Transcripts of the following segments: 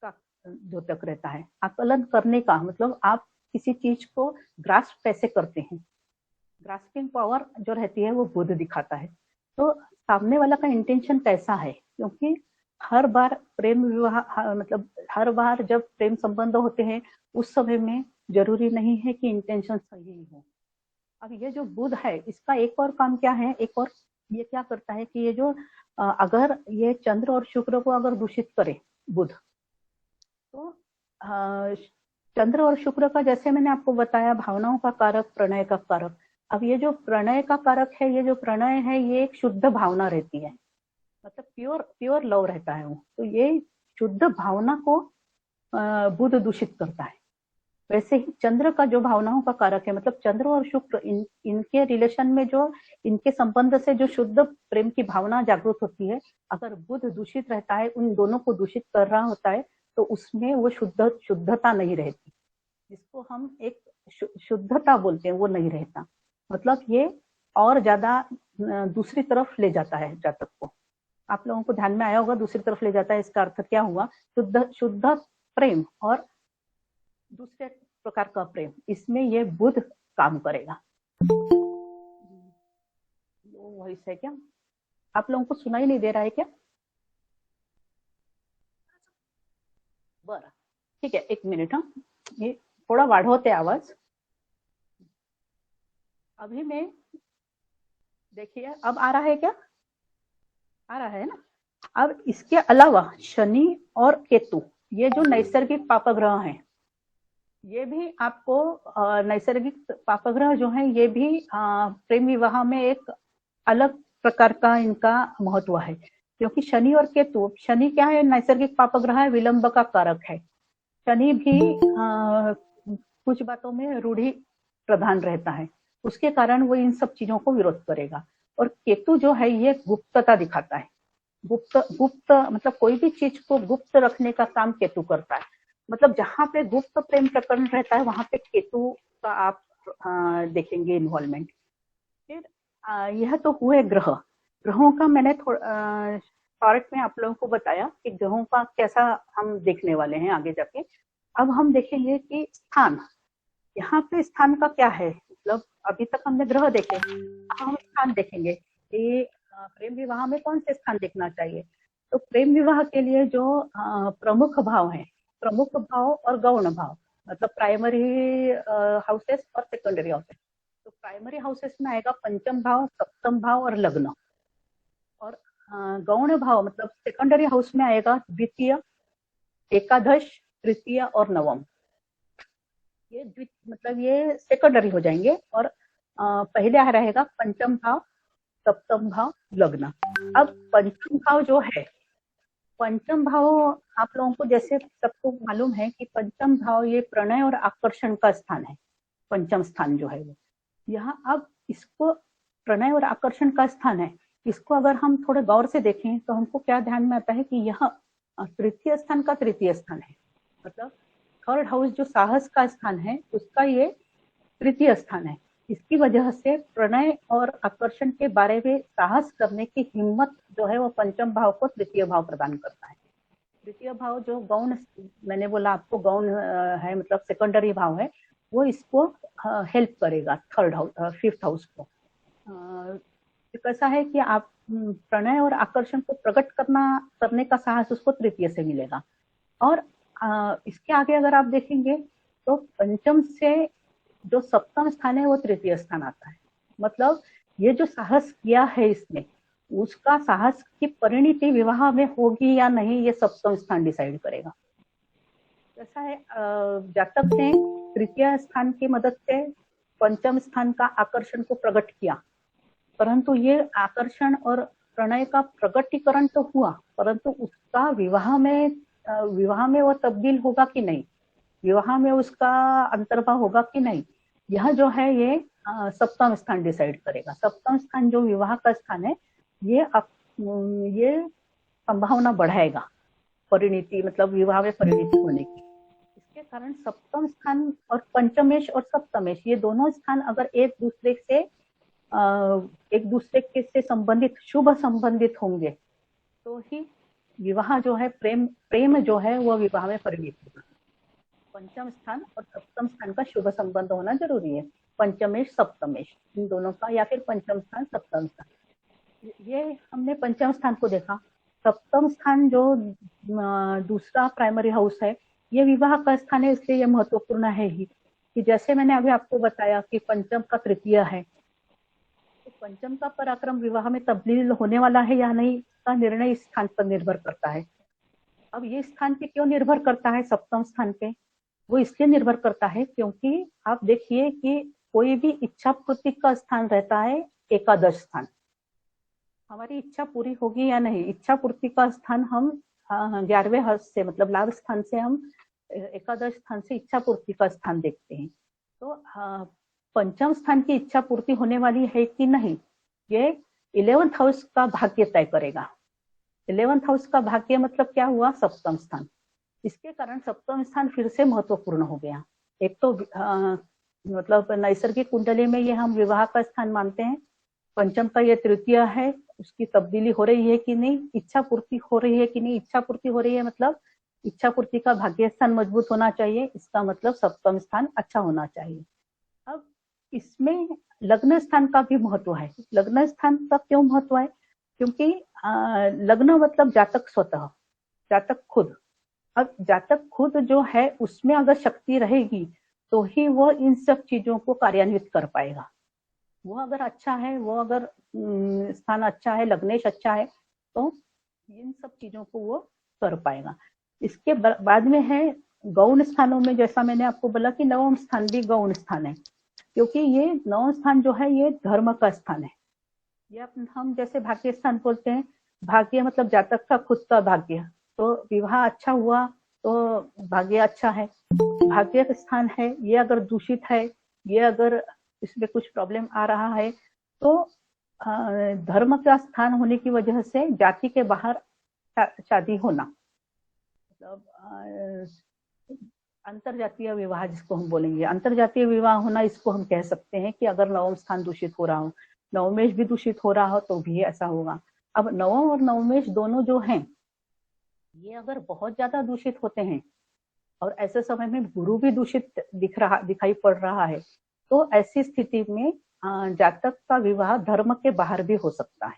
का द्योतक रहता है। आकलन करने का मतलब आप किसी चीज को ग्रास्प कैसे करते हैं, ग्रास्पिंग पावर जो रहती है वो बुध दिखाता है। तो सामने वाला का इंटेंशन कैसा है, क्योंकि हर बार प्रेम विवाह मतलब हर बार जब प्रेम संबंध होते हैं उस समय में जरूरी नहीं है कि इंटेंशन सही हो। अब ये जो बुध है इसका एक और काम क्या है, एक और ये क्या करता है कि ये जो अगर ये चंद्र और शुक्र को अगर दूषित करे बुध, तो चंद्र और शुक्र का जैसे मैंने आपको बताया भावनाओं का कारक, प्रणय का कारक। अब ये जो प्रणय का कारक है, ये जो प्रणय है ये एक शुद्ध भावना रहती है, मतलब प्योर प्योर लव रहता है वो। तो ये शुद्ध भावना को बुध दूषित करता है। वैसे ही चंद्र का जो भावनाओं का कारक है, मतलब चंद्र और शुक्र इनके रिलेशन में जो इनके संबंध से जो शुद्ध प्रेम की भावना जागृत होती है, अगर बुध दूषित रहता है, उन दोनों को दूषित कर रहा होता है, तो उसमें वो शुद्धता नहीं रहती, जिसको हम एक शुद्धता बोलते हैं, वो नहीं रहता। मतलब ये और ज्यादा दूसरी तरफ ले जाता है जातक को। आप लोगों को ध्यान में आया होगा, दूसरी तरफ ले जाता है, इसका अर्थ क्या हुआ, शुद्ध शुद्ध प्रेम और दूसरे प्रकार का प्रेम, इसमें ये बुध काम करेगा। वॉइस है क्या? आप लोगों को सुनाई नहीं दे रहा है क्या? बरं, ठीक है, एक मिनिट। हाँ, ये थोड़ा वाढवते आवाज। अभी मैं, देखिए अब आ रहा है क्या? आ रहा है ना? अब इसके अलावा शनि और केतु, ये जो नैसर्गिक पापग्रह हैं, ये भी आपको नैसर्गिक पापग्रह जो है ये भी प्रेम विवाह में एक अलग प्रकार का इनका महत्व है। क्योंकि शनि और केतु, शनि क्या है, नैसर्गिक पापग्रह है, विलंब का कारक है। शनि भी कुछ बातों में रूढ़ि प्रधान रहता है, उसके कारण वो इन सब चीजों को विरोध करेगा। और केतु जो है ये गुप्तता दिखाता है। गुप्त गुप्त मतलब कोई भी चीज को गुप्त रखने का काम केतु करता है। मतलब जहां पे गुप्त प्रेम प्रकरण रहता है वहां पे केतु का आप देखेंगे इन्वॉल्वमेंट। फिर यह तो हुए ग्रह। ग्रहों का मैंने शॉर्ट में आप लोगों को बताया कि ग्रहों का कैसा हम देखने वाले हैं आगे जाके। अब हम देखेंगे कि स्थान, यहाँ पे स्थान का क्या है, मतलब अभी तक हमने ग्रह देखे, हम स्थान देखेंगे कि प्रेम विवाह में कौन से स्थान देखना चाहिए। तो प्रेम विवाह के लिए जो प्रमुख भाव है, प्रमुख भाव और गौण भाव, मतलब प्राइमरी हाउसेस और सेकेंडरी हाउसेस। तो प्राइमरी हाउसेस में आएगा पंचम भाव, सप्तम भाव और लग्न। और गौण भाव मतलब सेकेंडरी हाउस में आएगा द्वितीय, एकादश, तृतीय और नवम। ये मतलब ये सेकेंडरी हो जाएंगे। और पहले आ रहेगा पंचम भाव, सप्तम भाव, लग्न। अब पंचम भाव जो है, पंचम भाव आप लोगों को जैसे सबको मालूम है कि पंचम भाव ये प्रणय और आकर्षण का स्थान है। पंचम स्थान जो है वो यहाँ, अब इसको प्रणय और आकर्षण का स्थान है, इसको अगर हम थोड़े गौर से देखें तो हमको क्या ध्यान में आता है कि यह तृतीय स्थान का तृतीय स्थान है। मतलब थर्ड हाउस जो साहस का स्थान है उसका ये तृतीय स्थान है। इसकी वजह से प्रणय और आकर्षण के बारे में साहस करने की हिम्मत जो है वो पंचम भाव को तृतीय भाव प्रदान करता है। तृतीय भाव जो गौण, मैंने बोला आपको गौण है, मतलब सेकेंडरी भाव है, वो इसको हेल्प करेगा थर्ड हाउस, फिफ्थ हाउस को। कैसा है कि आप प्रणय और आकर्षण को प्रकट करने का साहस उसको तृतीय से मिलेगा। और इसके आगे अगर आप देखेंगे तो पंचम से जो सप्तम स्थान है वो तृतीय स्थान आता है। मतलब ये जो साहस किया है इसने, उसका साहस की परिणति विवाह में होगी या नहीं ये सप्तम स्थान डिसाइड करेगा। ऐसा है, जातक ने तृतीय स्थान की मदद से पंचम स्थान का आकर्षण को प्रकट किया, परंतु ये आकर्षण और प्रणय का प्रकटीकरण तो हुआ, परंतु उसका विवाह में वो तब्दील होगा कि नहीं, विवाह में उसका अंतर्भाव होगा कि नहीं, यह जो है ये सप्तम स्थान डिसाइड करेगा। सप्तम स्थान जो विवाह का स्थान है, ये संभावना बढ़ाएगा परिणति, मतलब विवाह में परिणति होने की। इसके कारण सप्तम स्थान और पंचमेश और सप्तमेश ये दोनों स्थान अगर एक दूसरे से संबंधित, शुभ संबंधित होंगे तो ही विवाह जो है, प्रेम प्रेम जो है वो विवाह में परिणित होगा। पंचम स्थान और सप्तम स्थान का शुभ संबंध होना जरूरी है। पंचमेश सप्तमेश इन दोनों का, या फिर पंचम स्थान सप्तम स्थान। ये हमने पंचम स्थान को देखा। सप्तम स्थान जो दूसरा प्राइमरी हाउस है, ये विवाह का स्थान है, इसलिए ये महत्वपूर्ण है ही कि जैसे मैंने अभी आपको बताया कि पंचम का तृतीय है, तो पंचम का पराक्रम विवाह में तब्दील होने वाला है या नहीं का निर्णय इस स्थान पर निर्भर करता है। अब ये स्थान पे क्यों निर्भर करता है सप्तम स्थान पे? वो इसलिए निर्भर करता है क्योंकि आप देखिए कि कोई भी इच्छा पूर्ति का स्थान रहता है एकादश स्थान। हमारी इच्छा पूरी होगी या नहीं, इच्छा पूर्ति का स्थान हम 11वें हाउस से, मतलब लाभ स्थान से, हम एकादश स्थान से इच्छा पूर्ति का स्थान देखते हैं। तो पंचम स्थान की इच्छा पूर्ति होने वाली है कि नहीं, ये 11th हाउस का भाग्य तय करेगा। 11th हाउस का भाग्य मतलब क्या हुआ? सप्तम स्थान। इसके कारण सप्तम स्थान फिर से महत्वपूर्ण हो गया। एक तो मतलब नैसर्गिक कुंडली में ये हम विवाह का स्थान मानते हैं, पंचम का ये तृतीय है, उसकी तब्दीली हो रही है कि नहीं, इच्छा पूर्ति हो रही है कि नहीं। इच्छा पूर्ति हो रही है मतलब इच्छा पूर्ति का भाग्य स्थान मजबूत होना चाहिए, इसका मतलब सप्तम स्थान अच्छा होना चाहिए। अब इसमें लग्न स्थान का भी महत्व है। लग्न स्थान का क्यों महत्व है? क्योंकि लग्न मतलब जातक स्वतः, जातक खुद। अब जातक खुद जो है उसमें अगर शक्ति रहेगी तो ही वो इन सब चीजों को कार्यान्वित कर पाएगा। वो अगर अच्छा है, वो अगर स्थान अच्छा है, लग्नेश अच्छा है, तो इन सब चीजों को वो कर पाएगा। इसके बाद में है गौण स्थानों में, जैसा मैंने आपको बोला कि नवम स्थान भी गौण स्थान है, क्योंकि ये नवम स्थान जो है ये धर्म का स्थान है। ये हम जैसे भाग्य स्थान बोलते हैं, भाग्य मतलब जातक का खुद का भाग्य। तो विवाह अच्छा हुआ तो भाग्य अच्छा है। भाग्य का स्थान है, ये अगर दूषित है, ये अगर इसमें कुछ प्रॉब्लम आ रहा है, तो धर्म का स्थान होने की वजह से जाति के बाहर शादी होना, मतलब अंतरजातीय विवाह जिसको हम बोलेंगे, अंतरजातीय विवाह होना, इसको हम कह सकते हैं कि अगर नवम स्थान दूषित हो रहा हो, नवमेश भी दूषित हो रहा हो तो भी ऐसा होगा। अब नवम और नवमेश दोनों जो हैं, ये अगर बहुत ज्यादा दूषित होते हैं और ऐसे समय में गुरु भी दूषित दिखाई पड़ रहा है, तो ऐसी स्थिति में जातक का विवाह धर्म के बाहर भी हो सकता है,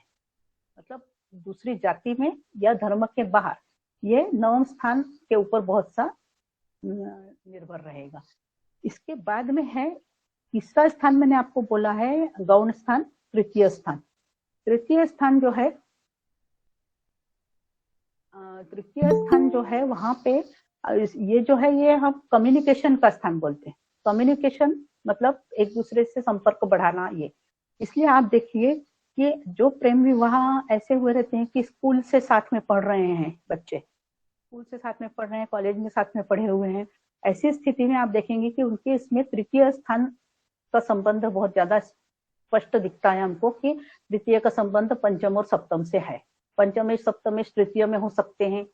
मतलब दूसरी जाति में या धर्म के बाहर। ये नवम स्थान के ऊपर बहुत सा निर्भर रहेगा। इसके बाद में है तीसरा स्थान, मैंने आपको बोला है गौण स्थान, तृतीय स्थान। तृतीय स्थान जो है, तृतीय स्थान जो है वहां पे ये जो है, ये हम कम्युनिकेशन का स्थान बोलते हैं। कम्युनिकेशन मतलब एक दूसरे से संपर्क बढ़ाना। ये इसलिए आप देखिए कि जो प्रेम विवाह ऐसे हुए रहते हैं कि स्कूल से साथ में पढ़ रहे हैं बच्चे, स्कूल से साथ में पढ़ रहे हैं, कॉलेज में साथ में पढ़े हुए हैं, ऐसी स्थिति में आप देखेंगे कि उनके इसमें तृतीय स्थान का संबंध बहुत ज्यादा स्पष्ट दिखता है हमको कि द्वितीय का संबंध पंचम और सप्तम से है। पंचमेश सप्तमेश तृतीय में हो सकते हैं,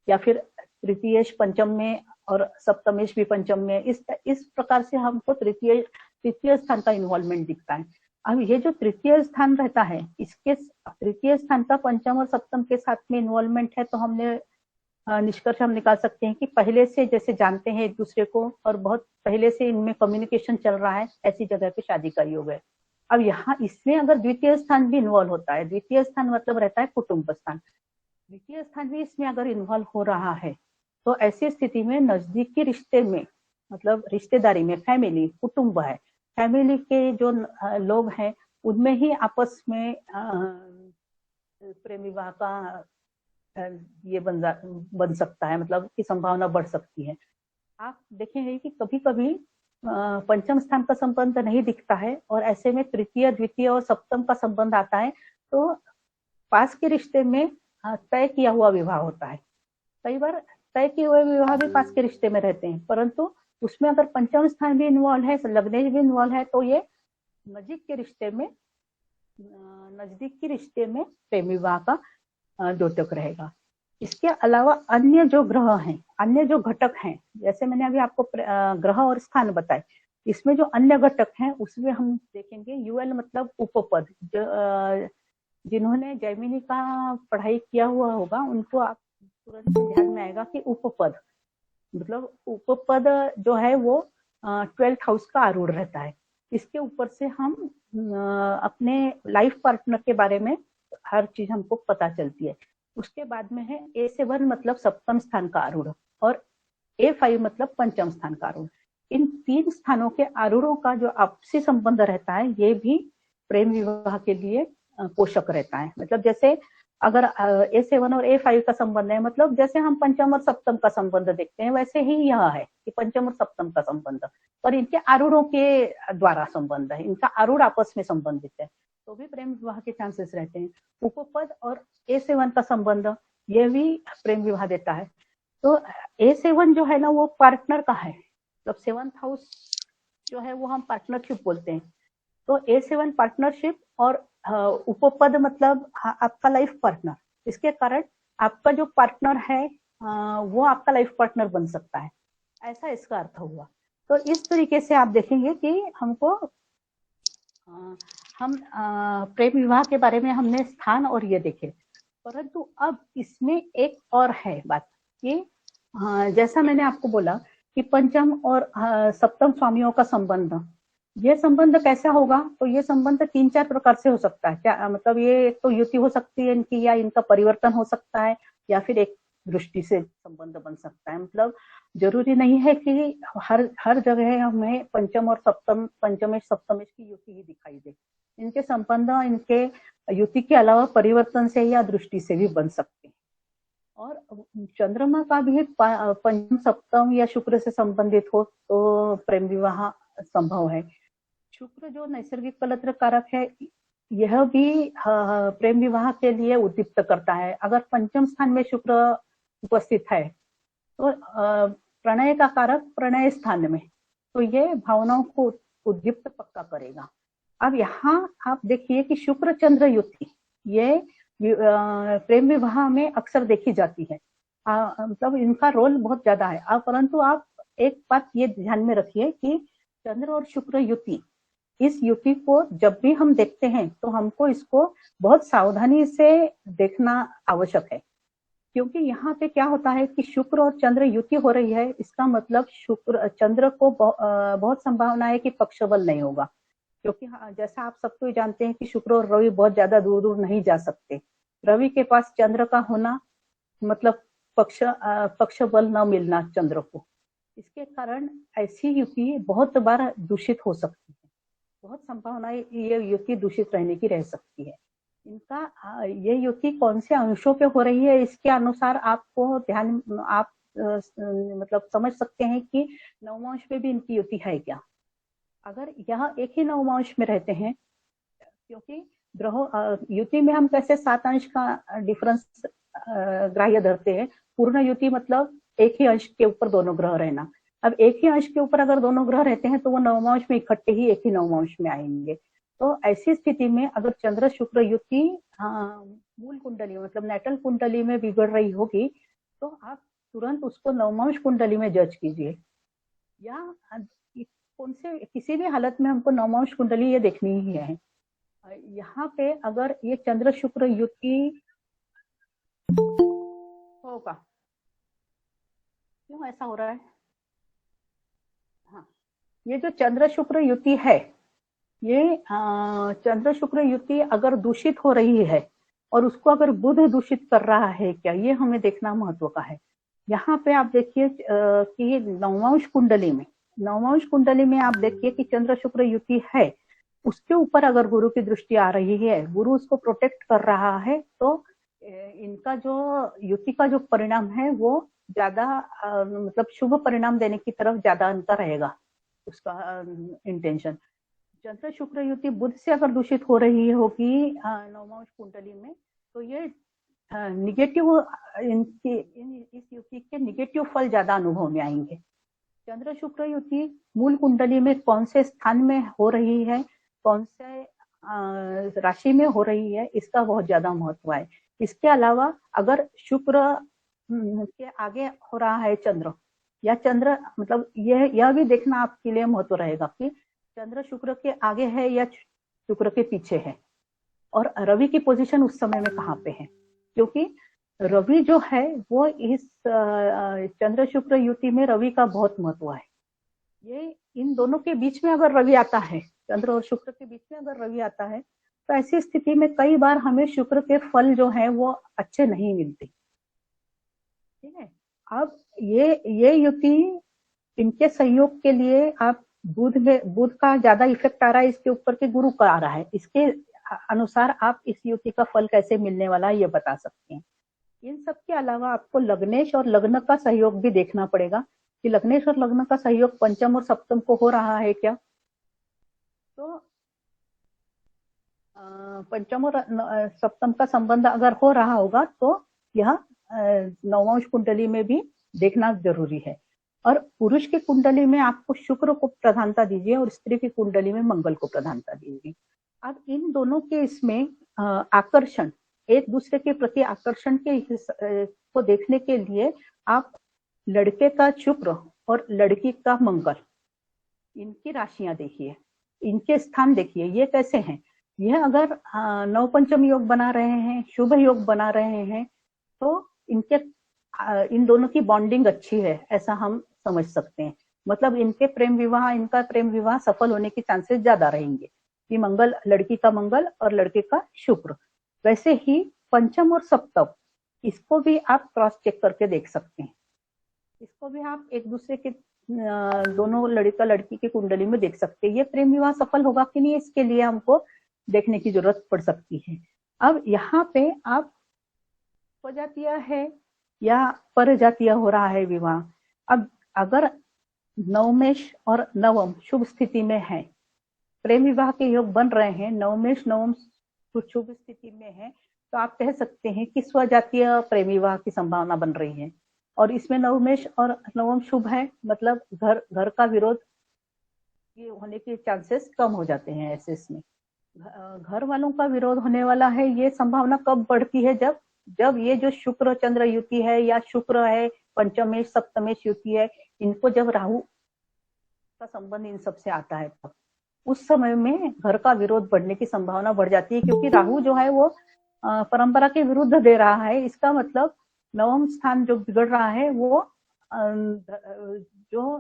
या फिर तृतीयेश पंचम में और सप्तमेश भी पंचम में। इस प्रकार से हमको तृतीय स्थान का इन्वॉल्वमेंट दिखता है। अब ये जो तृतीय स्थान रहता है, इसके तृतीय स्थान का पंचम और सप्तम के साथ में इन्वॉल्वमेंट है, तो हमने निष्कर्ष हम निकाल सकते हैं कि पहले से जैसे जानते हैं एक दूसरे को और बहुत पहले से इनमें कम्युनिकेशन चल रहा है, ऐसी जगह पे शादी का योग है। अब यहाँ इसमें अगर द्वितीय स्थान भी इन्वॉल्व होता है, द्वितीय स्थान मतलब रहता है कुटुंब स्थान, द्वितीय स्थान भी इसमें अगर इन्वॉल्व हो रहा है, तो ऐसी स्थिति में नजदीकी रिश्ते में, मतलब रिश्तेदारी में, फैमिली, कुटुंब है, फैमिली के जो लोग हैं उनमें ही आपस में प्रेम विवाह का ये बन सकता है, मतलब की संभावना बढ़ सकती है। आप देखेंगे कि कभी कभी पंचम स्थान का संबंध नहीं दिखता है और ऐसे में तृतीय, द्वितीय और सप्तम का संबंध आता है, तो पास के रिश्ते में तय किया हुआ विवाह होता है। कई बार तय किए हुए विवाह भी पास के रिश्ते में रहते हैं, परंतु उसमें अगर पंचम स्थान भी इन्वॉल्व है, लग्नेश भी इन्वॉल्व है, तो ये नजदीक के रिश्ते में प्रेम विवाह का द्योतक रहेगा। इसके अलावा अन्य जो ग्रह हैं, अन्य जो घटक हैं, जैसे मैंने अभी आपको ग्रह और स्थान बताए, इसमें जो अन्य घटक हैं उसमें हम देखेंगे यूएल मतलब उपपद। जिन्होंने जैमिनी का पढ़ाई किया हुआ होगा उनको आप तुरंत ध्यान में आएगा कि उपपद, मतलब उपपद जो है वो 12th हाउस का आरूढ़ रहता है। इसके ऊपर से हम अपने लाइफ पार्टनर के बारे में हर चीज हमको पता चलती है। उसके बाद में है A7 मतलब सप्तम स्थान का आरूढ़, और A5 मतलब पंचम स्थान का आरूढ़। इन 3 स्थानों के आरूढ़ों का जो आपसी संबंध रहता है, ये भी प्रेम विवाह के लिए पोषक रहता है। मतलब जैसे अगर A7 और A5 का संबंध है, मतलब जैसे हम पंचम और सप्तम का संबंध देखते हैं, वैसे ही यह है कि पंचम और सप्तम का संबंध, और इनके आरूढ़ों के द्वारा संबंध है, इनका आरूढ़ आपस में संबंधित है, तो भी प्रेम विवाह के चांसेस रहते हैं। उपपद और A7 का संबंध, ये भी प्रेम विवाह देता है। तो A7 जो है ना, वो पार्टनर का है, मतलब 7th हाउस जो है वो हम पार्टनरशिप बोलते हैं। तो A7 पार्टनरशिप, और उपपद मतलब आपका लाइफ पार्टनर। इसके कारण आपका जो पार्टनर है वो आपका लाइफ पार्टनर बन सकता है, ऐसा इसका अर्थ हुआ। तो इस तरीके से आप देखेंगे कि हमको हम प्रेम विवाह के बारे में हमने स्थान और ये देखे, परंतु अब इसमें एक और है बात कि जैसा मैंने आपको बोला कि पंचम और सप्तम स्वामियों का संबंध, ये संबंध कैसा होगा, तो ये संबंध 3-4 प्रकार से हो सकता है। क्या मतलब, ये तो युति हो सकती है इनकी, या इनका परिवर्तन हो सकता है, या फिर एक दृष्टि से संबंध बन सकता है। मतलब जरूरी नहीं है कि हर जगह हमें पंचम और सप्तम, पंचमेश सप्तमेश की युति ही दिखाई दे। इनके संबंध इनके युति के अलावा परिवर्तन से या दृष्टि से भी बन सकते हैं। और चंद्रमा का भी पंचम सप्तम या शुक्र से संबंधित हो तो प्रेम विवाह संभव है। शुक्र जो नैसर्गिक कलत्र कारक है, यह भी प्रेम विवाह के लिए उद्दीप्त करता है। अगर पंचम स्थान में शुक्र उपस्थित है तो प्रणय का कारक प्रणय स्थान में, तो ये भावनाओं को उद्दीप्त पक्का करेगा। अब यहाँ आप देखिए कि शुक्र चंद्र युति ये प्रेम विवाह में अक्सर देखी जाती है, मतलब इनका रोल बहुत ज्यादा है। परंतु आप एक बात ये ध्यान में रखिए कि चंद्र और शुक्र युति, इस युति को जब भी हम देखते हैं तो हमको इसको बहुत सावधानी से देखना आवश्यक है, क्योंकि यहाँ पे क्या होता है कि शुक्र और चंद्र युति हो रही है, इसका मतलब शुक्र चंद्र को बहुत संभावना है कि पक्ष बल नहीं होगा, क्योंकि जैसा आप सबको जानते हैं कि शुक्र और रवि बहुत ज्यादा दूर दूर नहीं जा सकते। रवि के पास चंद्र का होना मतलब पक्ष बल न मिलना चंद्र को, इसके कारण ऐसी युति बहुत बार दूषित हो सकती है। बहुत संभावना ये युति दूषित रहने की रह सकती है। इनका ये युति कौन से अंशों पे हो रही है, इसके अनुसार आपको आप मतलब समझ सकते हैं कि नवमांश पे भी इनकी युति है क्या। अगर यह एक ही नवमांश में रहते हैं, क्योंकि ग्रहों युति में हम कैसे 7 अंश का डिफरेंस ग्राह्य धरते हैं। पूर्ण युति मतलब एक ही अंश के ऊपर दोनों ग्रह रहना। अब एक ही अंश के ऊपर अगर दोनों ग्रह रहते हैं तो वो नवमांश में इकट्ठे ही एक ही नवमांश में आएंगे। तो ऐसी स्थिति में अगर चंद्र शुक्र युति मूल कुंडली मतलब नेटल कुंडली में बिगड़ रही होगी, तो आप तुरंत उसको नवमांश कुंडली में जज कीजिए, या कौन से किसी भी हालत में हमको नवमांश कुंडली ये देखनी ही है। यहाँ पे अगर ये चंद्र शुक्र युति होगा, क्यों ऐसा हो रहा है? हाँ, ये जो चंद्र शुक्र युति है, ये चंद्र शुक्र युति अगर दूषित हो रही है और उसको अगर बुध दूषित कर रहा है क्या, ये हमें देखना महत्व का है। यहाँ पे आप देखिए कि नवमांश कुंडली में आप देखिए कि चंद्र शुक्र युति है, उसके ऊपर अगर गुरु की दृष्टि आ रही है, गुरु उसको प्रोटेक्ट कर रहा है, तो इनका जो युति का जो परिणाम है वो ज्यादा मतलब शुभ परिणाम देने की तरफ ज्यादा अंतर रहेगा उसका इंटेंशन। चंद्र शुक्र युति बुध से अगर दूषित हो रही होगी नवमांश कुंडली में, तो ये निगेटिव इस युति के निगेटिव फल ज्यादा अनुभव में आएंगे। चंद्र शुक्र युति मूल कुंडली में कौन से स्थान में हो रही है, कौन से राशि में हो रही है, इसका बहुत ज्यादा महत्व है। इसके अलावा अगर शुक्र के आगे हो रहा है चंद्र, या चंद्र मतलब यह भी देखना आपके लिए महत्व रहेगा कि चंद्र शुक्र के आगे है या शुक्र के पीछे है, और रवि की पोजीशन उस समय में कहाँ पे है, क्योंकि रवि जो है वो इस चंद्र शुक्र युति में रवि का बहुत महत्व है। ये इन दोनों के बीच में अगर रवि आता है, चंद्र और शुक्र के बीच में अगर रवि आता है, तो ऐसी स्थिति में कई बार हमें शुक्र के फल जो है वो अच्छे नहीं मिलते। ठीक है। अब ये युति, इनके सहयोग के लिए आप बुध का ज्यादा इफेक्ट आ रहा है इसके ऊपर के गुरु का आ रहा है, इसके अनुसार आप इस युति का फल कैसे मिलने वाला है ये बता सकते हैं। इन सब के अलावा आपको लग्नेश और लग्न का सहयोग भी देखना पड़ेगा कि लग्नेश और लग्न का सहयोग पंचम और सप्तम को हो रहा है क्या। तो पंचम और सप्तम का संबंध अगर हो रहा होगा तो यह नवमांश कुंडली में भी देखना जरूरी है। और पुरुष की कुंडली में आपको शुक्र को प्रधानता दीजिए और स्त्री की कुंडली में मंगल को प्रधानता दीजिए। अब इन दोनों के इसमें आकर्षण, एक दूसरे के प्रति आकर्षण के को देखने के लिए आप लड़के का शुक्र और लड़की का मंगल, इनकी राशियां देखिए, इनके स्थान देखिए, ये कैसे हैं। यह अगर नवपंचम योग बना रहे हैं, शुभ योग बना रहे हैं, तो इन दोनों की बॉन्डिंग अच्छी है, ऐसा हम समझ सकते हैं। मतलब इनका प्रेम विवाह सफल होने के चांसेस ज्यादा रहेंगे कि मंगल, लड़की का मंगल और लड़के का शुक्र। वैसे ही पंचम और सप्तम, इसको भी आप क्रॉस चेक करके देख सकते हैं। इसको भी आप एक दूसरे के दोनों लड़का लड़की की कुंडली में देख सकते हैं। ये प्रेम विवाह सफल होगा कि नहीं, इसके लिए हमको देखने की जरूरत पड़ सकती है। अब यहाँ पे आप स्वजातीय है या पर जातीय हो रहा है विवाह। अब अगर नवमेश और नवम शुभ स्थिति में है, प्रेम विवाह के योग बन रहे हैं, नवमेश नवम शुभ स्थिति में है, तो आप कह सकते हैं कि स्वजातीय प्रेम विवाह की संभावना बन रही है। और इसमें नवमेश और नवम शुभ है, मतलब घर का विरोध होने के चांसेस कम हो जाते हैं। ऐसे इसमें घर वालों का विरोध होने वाला है, ये संभावना कब बढ़ती है, जब ये जो शुक्र चंद्र युति है या शुक्र है पंचमेश सप्तमेश युति है, इनको जब राहु का संबंध इन सबसे आता है, तब उस समय में घर का विरोध बढ़ने की संभावना बढ़ जाती है। क्योंकि राहु जो है वो परंपरा के विरुद्ध दे रहा है। इसका मतलब नवम स्थान जो बिगड़ रहा है वो जो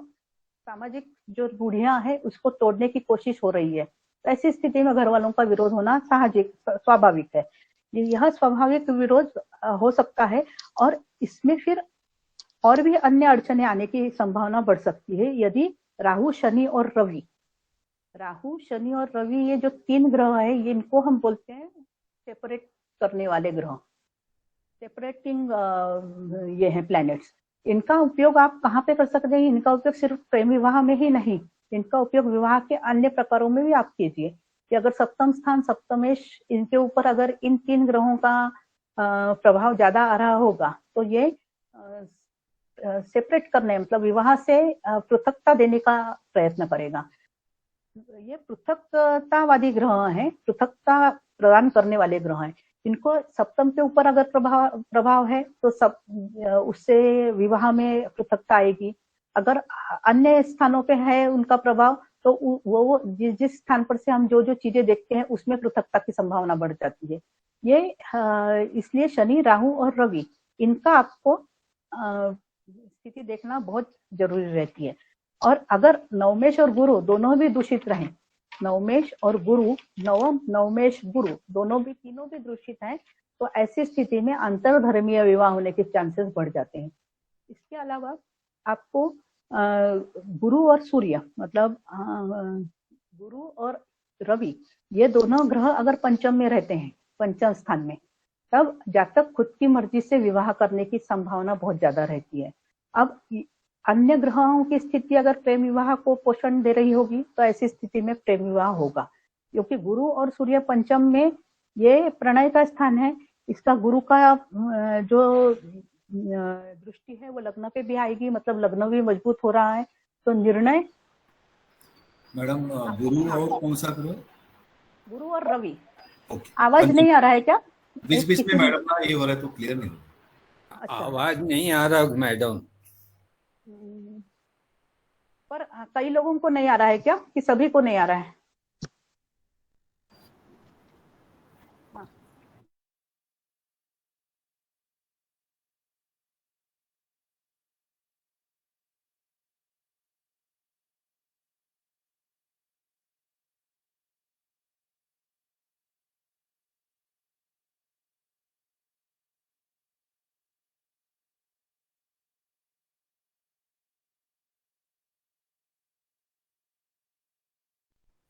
सामाजिक जो रूढ़ियां है उसको तोड़ने की कोशिश हो रही है। तो ऐसी स्थिति में घर वालों का विरोध होना साहजिक स्वाभाविक है। यह स्वाभाविक विरोध हो सकता है और इसमें फिर और भी अन्य अड़चने आने की संभावना बढ़ सकती है यदि राहु शनि और रवि ये जो तीन ग्रह है, ये इनको हम बोलते हैं सेपरेट करने वाले ग्रह, सेपरेटिंग ये हैं प्लैनेट्स। इनका उपयोग आप कहाँ पे कर सकते हैं? इनका उपयोग सिर्फ प्रेम विवाह में ही नहीं, इनका उपयोग विवाह के अन्य प्रकारों में भी आप कीजिए। कि अगर सप्तम स्थान सप्तमेश, इनके ऊपर अगर इन तीन ग्रहों का प्रभाव ज्यादा आ रहा होगा तो ये सेपरेट करने, मतलब विवाह से पृथकता देने का प्रयत्न करेगा। ये पृथकतावादी ग्रह हैं, पृथकता प्रदान करने वाले ग्रह हैं। इनको सप्तम के ऊपर अगर प्रभाव है तो सब उससे विवाह में पृथकता आएगी। अगर अन्य स्थानों पे है उनका प्रभाव तो वो जिस स्थान पर से हम जो चीजें देखते हैं उसमें पृथकता की संभावना बढ़ जाती है। ये इसलिए शनि, राहु और रवि, इनका आपको स्थिति देखना बहुत जरूरी रहती है। और अगर नवमेश और गुरु दोनों भी दूषित रहें, नवमेश और गुरु, नवमेश गुरु तीनों भी दूषित हैं, तो ऐसी स्थिति में अंतरधर्मीय विवाह होने के चांसेस बढ़ जाते हैं। इसके अलावा आपको गुरु और सूर्य, मतलब गुरु और रवि, ये दोनों ग्रह अगर पंचम में रहते हैं, पंचम स्थान में, तब जातक खुद की मर्जी से विवाह करने की संभावना बहुत ज्यादा रहती है। अब अन्य ग्रहों की स्थिति अगर प्रेम विवाह को पोषण दे रही होगी तो ऐसी स्थिति में प्रेम विवाह होगा। क्योंकि गुरु और सूर्य पंचम में ये प्रणय का स्थान है, इसका गुरु का जो दृष्टि है वो लग्न पे भी आएगी, मतलब लग्न भी मजबूत हो रहा है। तो निर्णय मैडम गुरु और कौन सा ग्रह? गुरु और रवि। आवाज नहीं आ रहा है क्या? बीच में मैडम ना ये हो रहा है तो क्लियर नहीं। अच्छा, आवाज नहीं आ रहा मैडम, पर कई लोगों को नहीं आ रहा है क्या, कि सभी को नहीं आ रहा है?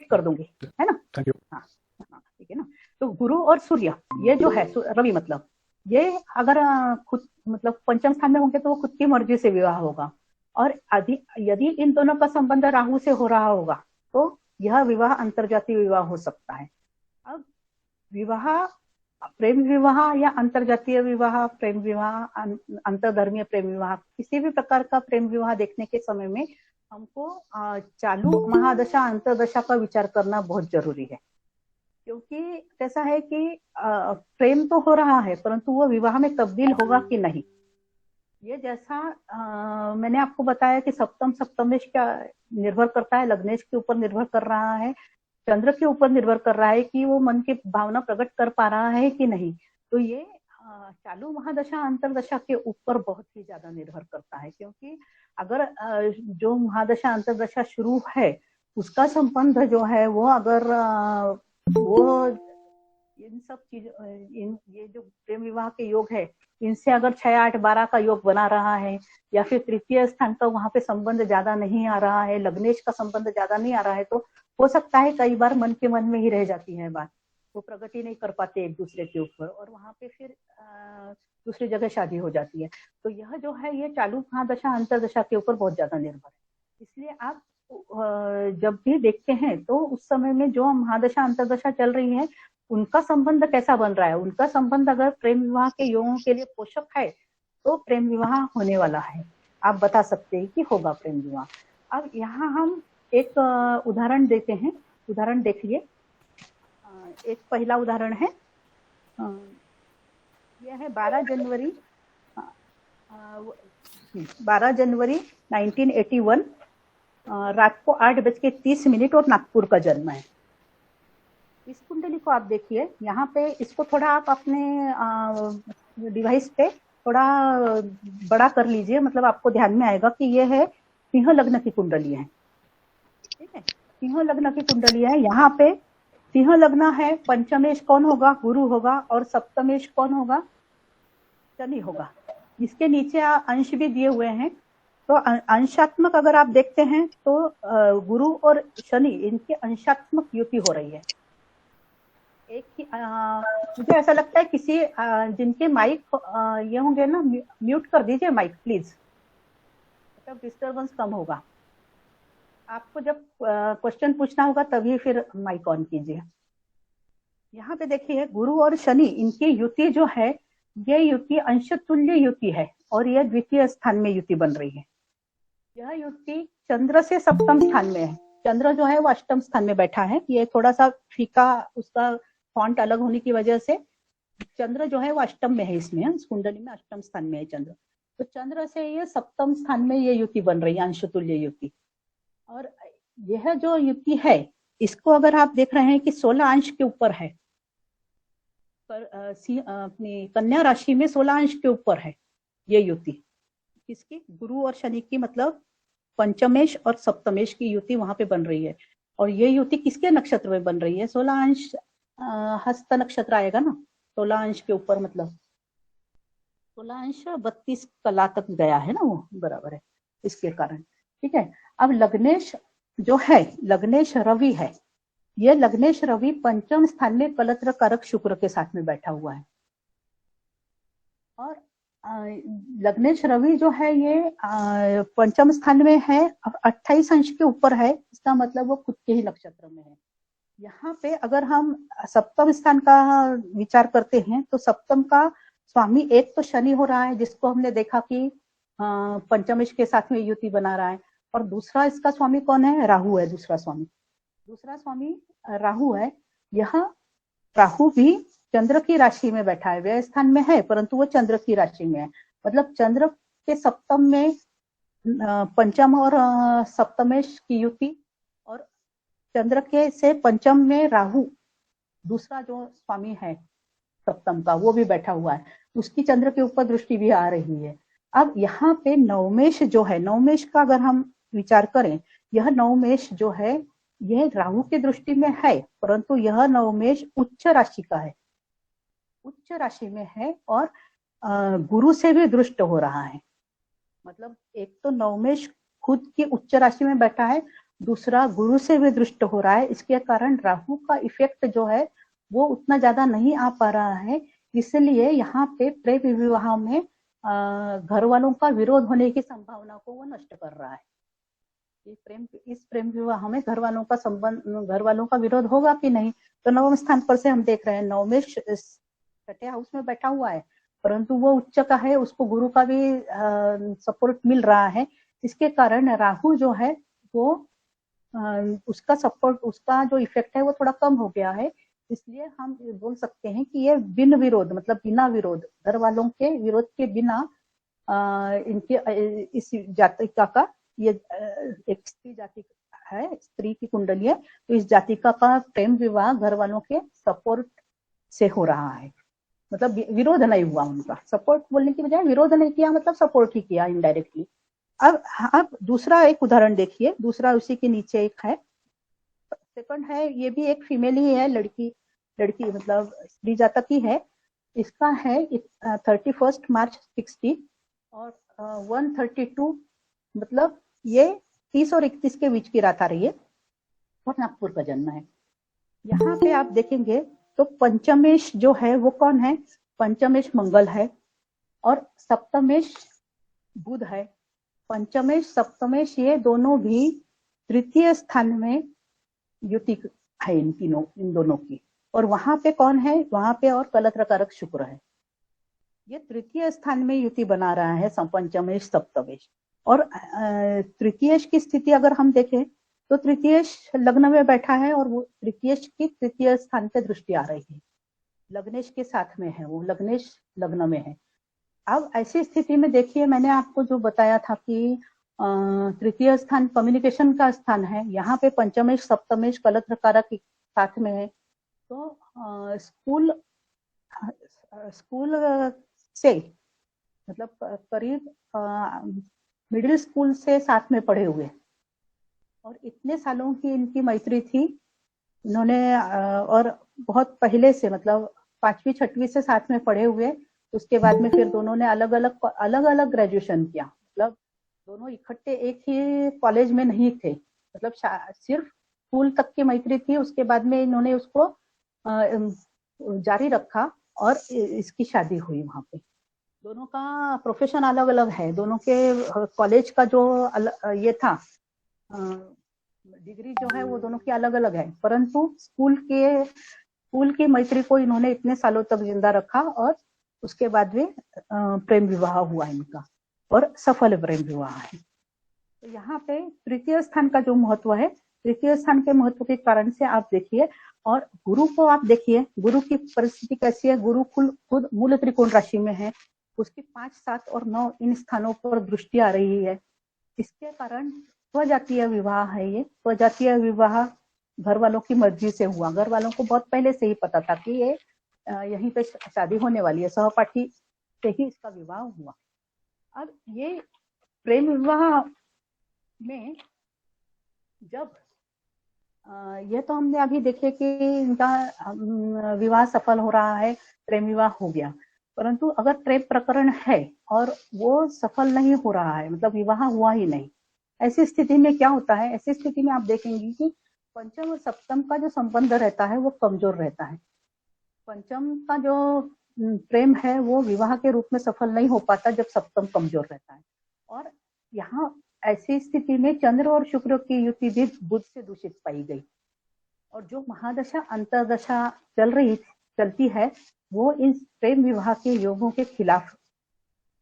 कर दूंगी, है ना। Thank you. हाँ हाँ, ठीक है ना। तो गुरु और सूर्य ये जो है रवि मतलब ये अगर खुद मतलब पंचम स्थान में होंगे तो वो खुद की मर्जी से विवाह होगा, और यदि इन दोनों का संबंध राहु से हो रहा होगा तो यह विवाह अंतर्जातीय विवाह हो सकता है। अब विवाह प्रेम विवाह या अंतर्जातीय विवाह, प्रेम विवाह, अंतरधर्मीय प्रेम विवाह, किसी भी प्रकार का प्रेम विवाह देखने के समय में हमको चालू महादशा अंतरदशा का विचार करना बहुत जरूरी है। क्योंकि कैसा है कि प्रेम तो हो रहा है परंतु वो विवाह में तब्दील होगा कि नहीं, ये जैसा मैंने आपको बताया कि सप्तम सप्तमेश का निर्भर करता है, लग्नेश के ऊपर निर्भर कर रहा है, चंद्र के ऊपर निर्भर कर रहा है कि वो मन की भावना प्रकट कर पा रहा है कि नहीं। तो ये चालू महादशा अंतरदशा के ऊपर बहुत ही ज्यादा निर्भर करता है, क्योंकि अगर जो महादशा अंतरदशा शुरू है उसका संबंध जो है वो अगर वो इन सब चीजों ये जो प्रेम विवाह के योग है इनसे अगर 6, 8, 12 का योग बना रहा है, या फिर तृतीय स्थान का वहां पे संबंध ज्यादा नहीं आ रहा है, लग्नेश का संबंध ज्यादा नहीं आ रहा है, तो हो सकता है कई बार मन के मन में ही रह जाती है बात, वो प्रगति नहीं कर पाते एक दूसरे के ऊपर और वहां पे फिर दूसरी जगह शादी हो जाती है। तो यह जो है ये चालू महादशा अंतरदशा के ऊपर बहुत ज्यादा निर्भर है। इसलिए आप जब भी देखते हैं तो उस समय में जो महादशा अंतरदशा चल रही है उनका संबंध कैसा बन रहा है, उनका संबंध अगर प्रेम विवाह के योगों के लिए पोषक है तो प्रेम विवाह होने वाला है, आप बता सकते हैं कि होगा प्रेम विवाह। अब यहाँ हम एक उदाहरण देते हैं, उदाहरण देखिए। एक पहला उदाहरण है, यह है 12 जनवरी 1981 रात को 8:30 और नागपुर का जन्म है। इस कुंडली को आप देखिए, यहाँ पे इसको थोड़ा आप अपने डिवाइस पे थोड़ा बड़ा कर लीजिए, मतलब आपको ध्यान में आएगा कि ये है सिंह लग्न की कुंडली है, ठीक है, सिंह लग्न की कुंडली है। यहाँ पे सिंह लग्न है, पंचमेश कौन होगा, गुरु होगा, और सप्तमेश कौन होगा, शनि होगा। इसके नीचे अंश भी दिए हुए हैं, तो अंशात्मक अगर आप देखते हैं तो गुरु और शनि इनकी अंशात्मक युति हो रही है। एक ही मुझे ऐसा लगता है किसी जिनके माइक ये होंगे ना, म्यूट कर दीजिए माइक प्लीज, तब डिस्टरबेंस कम होगा। आपको जब क्वेश्चन पूछना होगा तभी फिर माइक ऑन कीजिए। यहाँ पे देखिए गुरु और शनि इनकी युति जो है ये युति अंश तुल्य युति है और यह द्वितीय स्थान में युति बन रही है। यह युति चंद्र से सप्तम स्थान में है, चंद्र जो है वो अष्टम स्थान में बैठा है, ये थोड़ा सा फीका उसका फॉन्ट अलग होने की वजह से चंद्र जो है वो अष्टम में है, इसमें इस कुंडली में अष्टम स्थान में है चंद्र, तो चंद्र से ये सप्तम स्थान में ये युति बन रही है, अंश तुल्य युति। और यह जो युति है इसको अगर आप देख रहे हैं कि 16 अंश के ऊपर है, पर अपनी कन्या राशि में 16 अंश के ऊपर है ये युति, किसकी, गुरु और शनि की, मतलब पंचमेश और सप्तमेश की युति वहां पे बन रही है। और ये युति किसके नक्षत्र में बन रही है, 16 अंश हस्त नक्षत्र आएगा ना, 16 अंश के ऊपर, मतलब 16 अंश 32 कला तक गया है ना वो, बराबर है, इसके कारण, ठीक है। अब लग्नेश जो है, लग्नेश रवि है, ये लग्नेश रवि पंचम स्थान में कलत्र कारक शुक्र के साथ में बैठा हुआ है। और लग्नेश रवि जो है ये पंचम स्थान में है, 28 अंश के ऊपर है, इसका मतलब वो खुद के ही नक्षत्र में है। यहाँ पे अगर हम सप्तम स्थान का विचार करते हैं तो सप्तम का स्वामी एक तो शनि हो रहा है, जिसको हमने देखा कि पंचमेश के साथ में युति बना रहा है, और दूसरा इसका स्वामी कौन है, राहु है, दूसरा स्वामी राहु है। यह राहु भी चंद्र की राशि में बैठा है, व्यय स्थान में है परंतु वो चंद्र की राशि में है, मतलब चंद्र के सप्तम में पंचम और सप्तमेश की युति, और चंद्र के से पंचम में राहु दूसरा जो स्वामी है सप्तम का वो भी बैठा हुआ है, उसकी चंद्र के ऊपर दृष्टि भी आ रही है। अब यहाँ पे नवमेश जो है, नवमेश का अगर हम विचार करें, यह नवमेश जो है यह राहु की दृष्टि में है, परंतु यह नवमेश उच्च राशि का है, उच्च राशि में है और गुरु से भी दृष्ट हो रहा है। मतलब एक तो नवमेश खुद की उच्च राशि में बैठा है दूसरा गुरु से भी दृष्ट हो रहा है, इसके कारण राहु का इफेक्ट जो है वो उतना ज्यादा नहीं आ पा रहा है। इसलिए यहाँ पे प्रेम विवाह में घर वालों का विरोध होने की संभावना को वो नष्ट कर रहा है। इस प्रेम विवाह में घर वालों का संबंध, घर वालों का विरोध होगा कि नहीं। तो नवम स्थान पर से हम देख रहे हैं, नवमेश छठे हाउस में बैठा हुआ है, परंतु वो उच्च का है, उसको गुरु का भी सपोर्ट मिल रहा है। इसके कारण राहु जो है वो उसका सपोर्ट, उसका जो इफेक्ट है वो थोड़ा कम हो गया है। इसलिए हम बोल सकते हैं कि ये बिन विरोध, मतलब बिना विरोध, घर वालों के विरोध के बिना इनके इस जातिका का, ये एक स्त्री जाति है, स्त्री की कुंडली है, तो इस जातिका का प्रेम विवाह घर वालों के सपोर्ट से हो रहा है। मतलब विरोध नहीं हुआ उनका, सपोर्ट बोलने की बजाय विरोध नहीं किया, मतलब सपोर्ट ही किया इनडायरेक्टली। अब दूसरा एक उदाहरण देखिए, दूसरा उसी के नीचे एक है, सेकंड है, ये भी एक फीमेल ही है, लड़की मतलब स्त्री जातक ही है। इसका है 31 मार्च 60 और 132, मतलब ये 30 और 31 के बीच की रात आ रही है और नागपुर का जन्म है। यहाँ पे आप देखेंगे तो पंचमेश जो है वो कौन है, पंचमेश मंगल है और सप्तमेश बुध है। पंचमेश सप्तमेश ये दोनों भी तृतीय स्थान में युति है इन दोनों की। और वहां पे कौन है, वहां पे और कलत्र कारक शुक्र है। ये तृतीय स्थान में युति बना रहा है पंचमेश सप्तमेश। और तृतीयेश की स्थिति अगर हम देखें तो तृतीयेश लग्न में बैठा है और वो तृतीयेश की तृतीय स्थान पे दृष्टि आ रही है, लग्नेश के साथ में है, वो लग्नेश लग्न में है। अब ऐसी स्थिति में देखिए, मैंने आपको जो बताया था कि तृतीय स्थान कम्युनिकेशन का स्थान है, यहाँ पे पंचमेश सप्तमेश कलत्र कारक साथ में है। तो स्कूल से मतलब करीब मिडिल स्कूल से साथ में पढ़े हुए और इतने सालों की इनकी मैत्री थी, इन्होंने और बहुत पहले से, मतलब 5वीं 6वीं से साथ में पढ़े हुए। उसके बाद में फिर दोनों ने अलग अलग ग्रेजुएशन किया, मतलब दोनों इकट्ठे एक ही कॉलेज में नहीं थे, मतलब सिर्फ स्कूल तक की मैत्री थी। उसके बाद में इन्होंने उसको जारी रखा और इसकी शादी हुई वहां पे। दोनों का प्रोफेशन अलग अलग है, दोनों के कॉलेज का जो ये था डिग्री जो है वो दोनों की अलग अलग है, परंतु स्कूल की मैत्री को इन्होंने इतने सालों तक जिंदा रखा और उसके बाद में प्रेम विवाह हुआ इनका और सफल प्रेम विवाह है। तो यहाँ पे तृतीय स्थान का जो महत्व है, तृतीय स्थान के महत्व के कारण से आप देखिए, और गुरु को आप देखिए, गुरु की परिस्थिति कैसी है। गुरु खुद मूल त्रिकोण राशि में है, उसकी 5, 7 और 9 इन स्थानों पर दृष्टि आ रही है। इसके कारण स्वजातीय विवाह है। ये स्वजातीय विवाह घर वालों की मर्जी से हुआ, घर वालों को बहुत पहले से ही पता था कि ये यहीं पे शादी होने वाली है, सहपाठी से ही इसका विवाह हुआ। अब ये प्रेम विवाह में जब ये तो हमने अभी देखे कि इनका विवाह सफल हो रहा है, प्रेम विवाह हो गया, परंतु अगर प्रेम प्रकरण है और वो सफल नहीं हो रहा है, मतलब विवाह हुआ ही नहीं, ऐसी स्थिति में क्या होता है, ऐसी स्थिति में आप देखेंगे कि पंचम और सप्तम का जो संबंध रहता है वो कमजोर रहता है। पंचम का जो प्रेम है वो विवाह के रूप में सफल नहीं हो पाता जब सप्तम कमजोर रहता है। और यहाँ ऐसी स्थिति में चंद्र और शुक्र की युति भी बुध से दूषित पाई गई और जो महादशा अंतरदशा चलती है वो इन प्रेम विवाह के योगों के खिलाफ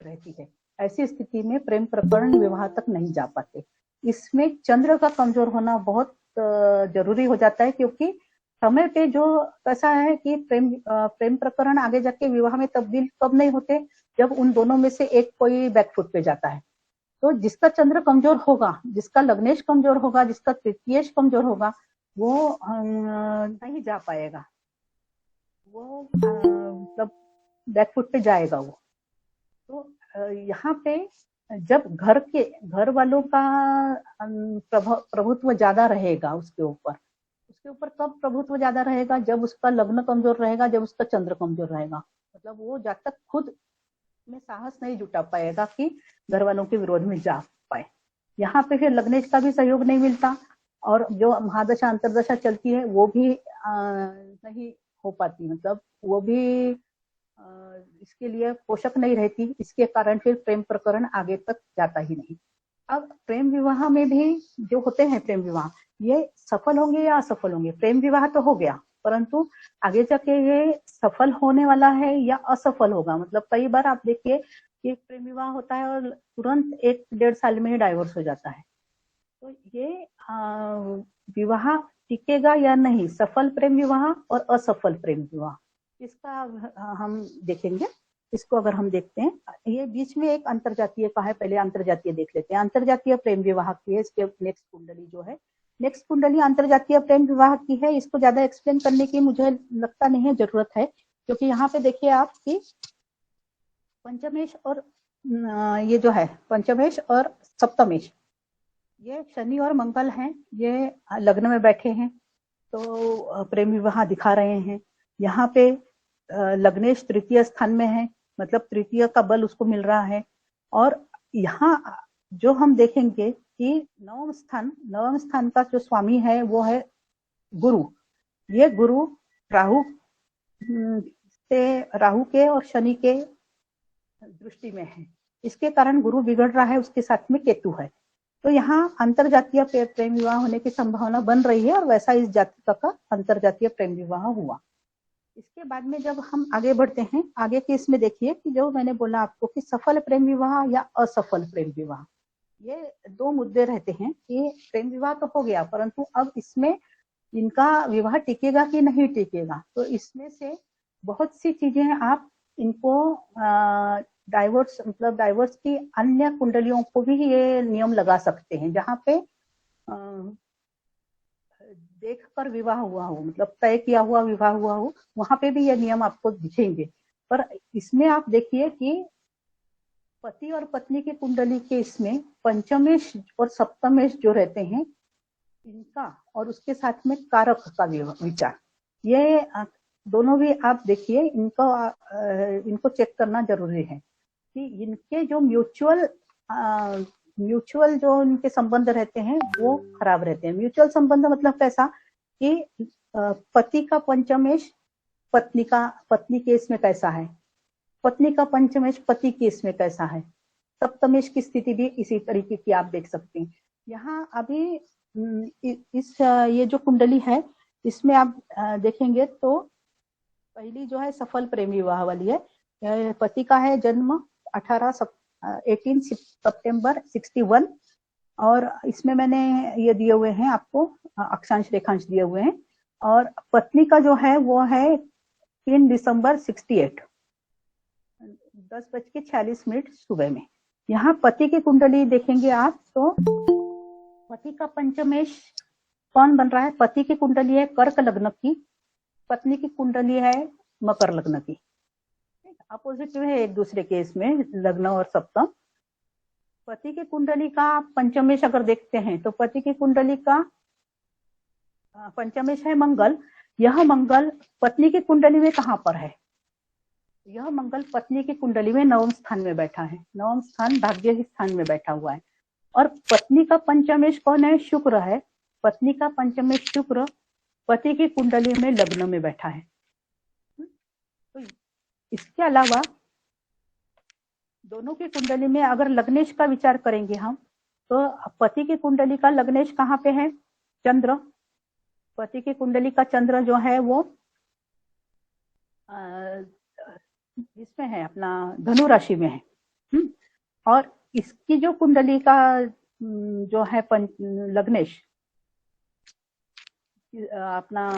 रहती है। ऐसी स्थिति में प्रेम प्रकरण विवाह तक नहीं जा पाते। इसमें चंद्र का कमजोर होना बहुत जरूरी हो जाता है, क्योंकि समय पे जो ऐसा है कि प्रेम प्रकरण आगे जाके विवाह में तब्दील कब नहीं होते, जब उन दोनों में से एक कोई बैकफुट पे जाता है। तो जिसका चंद्र कमजोर होगा, जिसका लग्नेश कमजोर होगा, जिसका तृतीयेश कमजोर होगा, वो नहीं जा पाएगा, वो मतलब बैकफुट पे जाएगा वो। तो यहाँ पे जब घर वालों का प्रभुत्व ज्यादा रहेगा उसके ऊपर कब प्रभुत्व ज्यादा रहेगा, जब उसका लग्न कमजोर रहेगा, जब उसका चंद्र कमजोर रहेगा। मतलब वो जातक खुद में साहस नहीं जुटा पाएगा कि घर वालों के विरोध में जा पाए। यहाँ पे फिर लग्नेश का भी सहयोग नहीं मिलता, और जो महादशा अंतरदशा चलती है वो भी नहीं हो पाती, मतलब वो भी इसके लिए पोषक नहीं रहती, इसके कारण फिर प्रेम प्रकरण आगे तक जाता ही नहीं। अब प्रेम विवाह में भी जो होते हैं प्रेम विवाह, ये सफल होंगे या असफल होंगे। प्रेम विवाह तो हो गया, परंतु आगे जाके ये सफल होने वाला है या असफल होगा। मतलब कई बार आप देखिए कि प्रेम विवाह होता है और तुरंत 1-1.5 साल में ही डाइवोर्स हो जाता है। तो ये विवाह टिकेगा या नहीं, सफल प्रेम विवाह और असफल प्रेम विवाह, इसका हम देखेंगे। इसको अगर हम देखते हैं, ये बीच में एक अंतरजातीय का है, पहले अंतरजातीय देख लेते हैं। अंतरजातीय प्रेम विवाह की है, इसके नेक्स्ट कुंडली जो है, नेक्स्ट कुंडली अंतरजातीय प्रेम विवाह की है। इसको ज्यादा एक्सप्लेन करने की मुझे लगता नहीं है जरूरत है, क्योंकि यहाँ पे देखिए आप कि पंचमेश और ये जो है पंचमेश और सप्तमेश, ये शनि और मंगल हैं, ये लग्न में बैठे हैं, तो प्रेम विवाह दिखा रहे हैं। यहाँ पे लग्नेश तृतीय स्थान में है, मतलब तृतीय का बल उसको मिल रहा है। और यहाँ जो हम देखेंगे कि नवम स्थान का जो स्वामी है वो है गुरु। ये गुरु राहु के और शनि के दृष्टि में है, इसके कारण गुरु बिगड़ रहा है, उसके साथ में केतु है। तो यहाँ अंतरजातीय प्रेम विवाह होने की संभावना बन रही है, और वैसा इस जातिका का अंतरजातीय प्रेम विवाह हुआ। इसके बाद में जब हम आगे बढ़ते हैं, आगे के इसमें देखिए कि जो मैंने बोला आपको कि सफल प्रेम विवाह या असफल प्रेम विवाह, ये दो मुद्दे रहते हैं कि प्रेम विवाह तो हो गया, परंतु अब इसमें इनका विवाह टिकेगा कि नहीं टिकेगा। तो इसमें से बहुत सी चीजें आप इनको डाइवोर्स, मतलब डाइवोर्स की अन्य कुंडलियों को भी ये नियम लगा सकते हैं, जहाँ पे देखकर विवाह हुआ हो, मतलब तय किया हुआ विवाह हुआ हो, वहां पे भी ये नियम आपको दिखेंगे। पर इसमें आप देखिए कि पति और पत्नी की कुंडली के इसमें पंचमेश और सप्तमेश जो रहते हैं इनका, और उसके साथ में कारक का विचार, ये दोनों भी आप देखिए, इनको चेक करना जरूरी है कि इनके जो म्यूचुअल जो इनके संबंध रहते हैं वो खराब रहते हैं। म्यूचुअल संबंध मतलब कैसा कि पति का पंचमेश पत्नी के इसमें कैसा है, पत्नी का पंचमेश पति के इसमें कैसा है, सप्तमेश की स्थिति भी इसी तरीके की आप देख सकते हैं। यहाँ अभी ये जो कुंडली है इसमें आप देखेंगे तो पहली जो है सफल प्रेम विवाह वाली है। पति का है जन्म 18 सितंबर 61, और इसमें मैंने ये दिए हुए हैं आपको अक्षांश रेखांश दिए हुए हैं। और पत्नी का जो है वो है 3 दिसंबर 68, 10:46 सुबह में। यहाँ पति की कुंडली देखेंगे आप तो पति का पंचमेश कौन बन रहा है, पति की कुंडली है कर्क लग्न की, पत्नी की कुंडली है मकर लग्न की। अपोजिट है एक दूसरे के इसमें लग्न और सप्तम। पति की कुंडली का पंचमेश अगर देखते हैं तो पति की कुंडली का पंचमेश है मंगल। यह मंगल पत्नी की कुंडली में कहां पर है, यह मंगल पत्नी की कुंडली में नवम स्थान में बैठा है, नवम स्थान भाग्य स्थान में बैठा हुआ है। और पत्नी का पंचमेश कौन है, शुक्र है। पत्नी का पंचमेश शुक्र पति की कुंडली में लग्न में बैठा है। तो इसके अलावा दोनों की कुंडली में अगर लग्नेश का विचार करेंगे हम, तो पति की कुंडली का लग्नेश कहाँ पे है, चंद्र। पति की कुंडली का चंद्र जो है वो इसमें है अपना धनु राशि में है। और इसकी जो कुंडली का जो है लग्नेश अपना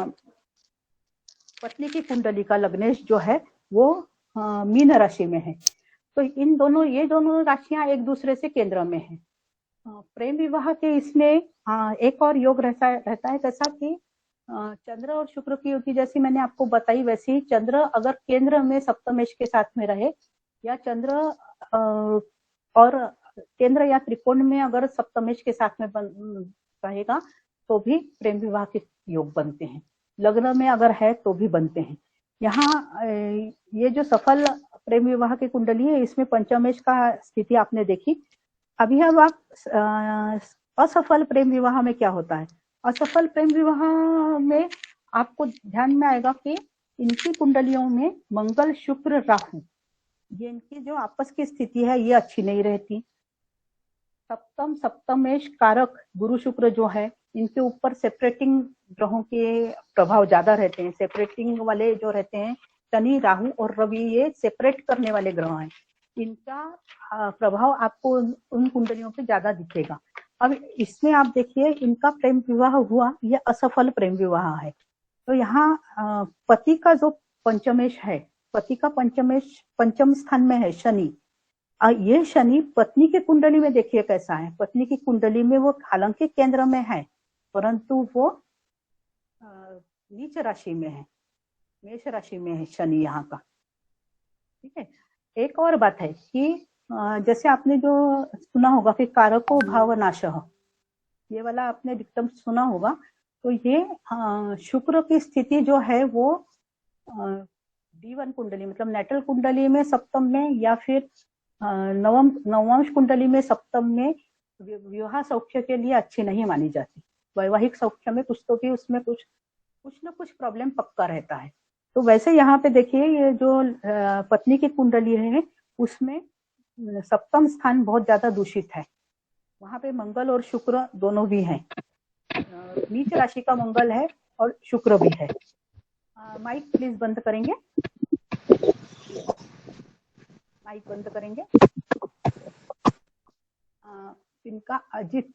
पत्नी की कुंडली का लग्नेश जो है वो मीन राशि में है। तो इन दोनों, ये दोनों राशियां एक दूसरे से केंद्र में है। प्रेम विवाह के इसमें एक और योग रहता है जैसा कि चंद्र और शुक्र की युति जैसी मैंने आपको बताई, वैसे ही चंद्र अगर केंद्र में सप्तमेश के साथ में रहे, या चंद्र और केंद्र या त्रिकोण में अगर सप्तमेश के साथ में रहेगा तो भी प्रेम विवाह के योग बनते हैं। लग्न में अगर है तो भी बनते हैं। यहाँ ये जो सफल प्रेम विवाह की कुंडली है इसमें पंचमेश का स्थिति आपने देखी। अभी अब आप असफल प्रेम विवाह में क्या होता है, असफल प्रेम विवाह में आपको ध्यान में आएगा कि इनकी कुंडलियों में मंगल शुक्र राहु, ये इनकी जो आपस की स्थिति है ये अच्छी नहीं रहती। सप्तमेश कारक गुरु शुक्र जो है, इनके ऊपर सेपरेटिंग ग्रहों के प्रभाव ज्यादा रहते हैं। सेपरेटिंग वाले जो रहते हैं शनि राहु और रवि, ये सेपरेट करने वाले ग्रह हैं। इनका प्रभाव आपको उन कुंडलियों पे ज्यादा दिखेगा। अब इसमें आप देखिए, इनका प्रेम विवाह हुआ, यह असफल प्रेम विवाह है। तो यहाँ पति का जो पंचमेश है, पति का पंचमेश पंचम स्थान में है शनि। ये शनि पत्नी की कुंडली में देखिए कैसा है। पत्नी की कुंडली में वो हालांकि केंद्र में है, परंतु वो नीच राशि में है, मेष राशि में है शनि यहाँ का। ठीक है। एक और बात है कि जैसे आपने जो सुना होगा कि कारको भावनाशः, ये वाला आपने डिक्टम सुना होगा। तो ये शुक्र की स्थिति जो है वो D1 कुंडली मतलब नेटल कुंडली में सप्तम में, या फिर नवमांश कुंडली में सप्तम में विवाह सौख्य के लिए अच्छी नहीं मानी जाती। वैवाहिक सौख्य में कुछ तो भी उसमें कुछ ना कुछ प्रॉब्लम पक्का रहता है। तो वैसे यहाँ पे देखिए, ये जो पत्नी की कुंडली है उसमें सप्तम स्थान बहुत ज्यादा दूषित है। वहां पे मंगल और शुक्र दोनों भी हैं। नीच राशि का मंगल है और शुक्र भी है। माइक प्लीज बंद करेंगे, माइक बंद करेंगे। इनका अजित,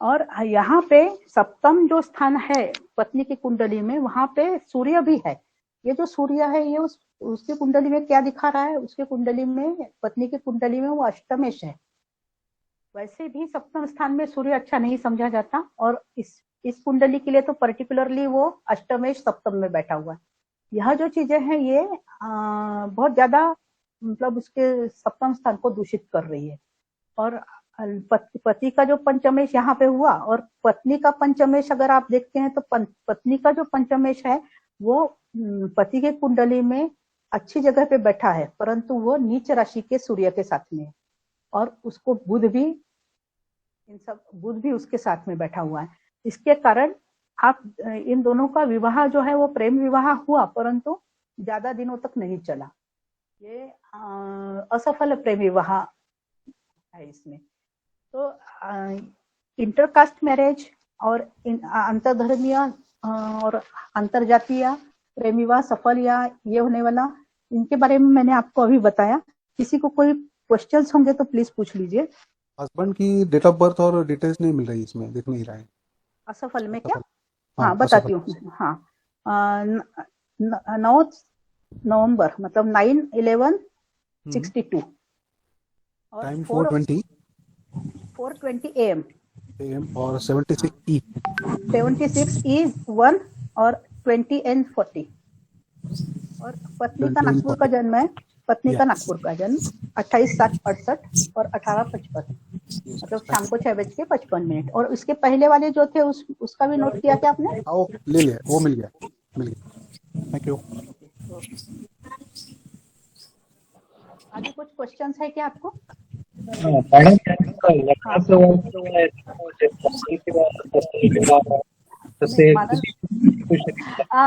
और यहाँ पे सप्तम जो स्थान है पत्नी की कुंडली में, वहां पे सूर्य भी है। ये जो सूर्य है ये उसकी कुंडली में क्या दिखा रहा है, उसके कुंडली में, पत्नी की कुंडली में वो अष्टमेश है। वैसे भी सप्तम स्थान में सूर्य अच्छा नहीं समझा जाता, और इस कुंडली के लिए तो पर्टिकुलरली वो अष्टमेश सप्तम में बैठा हुआ है। यह जो चीजें हैं ये बहुत ज्यादा मतलब उसके सप्तम स्थान को दूषित कर रही है। और पति का जो पंचमेश यहाँ पे हुआ और पत्नी का पंचमेश अगर आप देखते हैं तो पत्नी का जो पंचमेश है वो पति के कुंडली में अच्छी जगह पे बैठा है, परंतु वो नीच राशि के सूर्य के साथ में है, और उसको बुध भी उसके साथ में बैठा हुआ है। इसके कारण आप इन दोनों का विवाह जो है वो प्रेम विवाह हुआ, परंतु ज्यादा दिनों तक नहीं चला। ये असफल प्रेम विवाह है इसमें। तो इंटरकास्ट मैरिज और अंतरधर्मीय और अंतरजातीय प्रेम विवाह सफल या ये होने वाला, इनके बारे में मैंने आपको अभी बताया। किसी को कोई क्वेश्चंस होंगे तो प्लीज पूछ लीजिए। हस्बैंड की डेट ऑफ बर्थ और डिटेल्स नहीं मिल रही, इसमें दिख नहीं रहा है असफल में क्या? हाँ बताती हूँ। हाँ 9 नवंबर मतलब 9/11/62 और टाइम 4:20 AM और 76 E1 और 20 and 40। और पत्नी का नागपुर का जन्म है, पत्नी का नागपुर का जन्म 28/7/68 और 18:55 मतलब शाम को 6:55। और उसके पहले वाले जो थे उसका भी नोट किया क्या आपने? ले लिया, वो मिल गया। Thank you. आगे कुछ क्वेश्चंस है क्या आपको? मैडम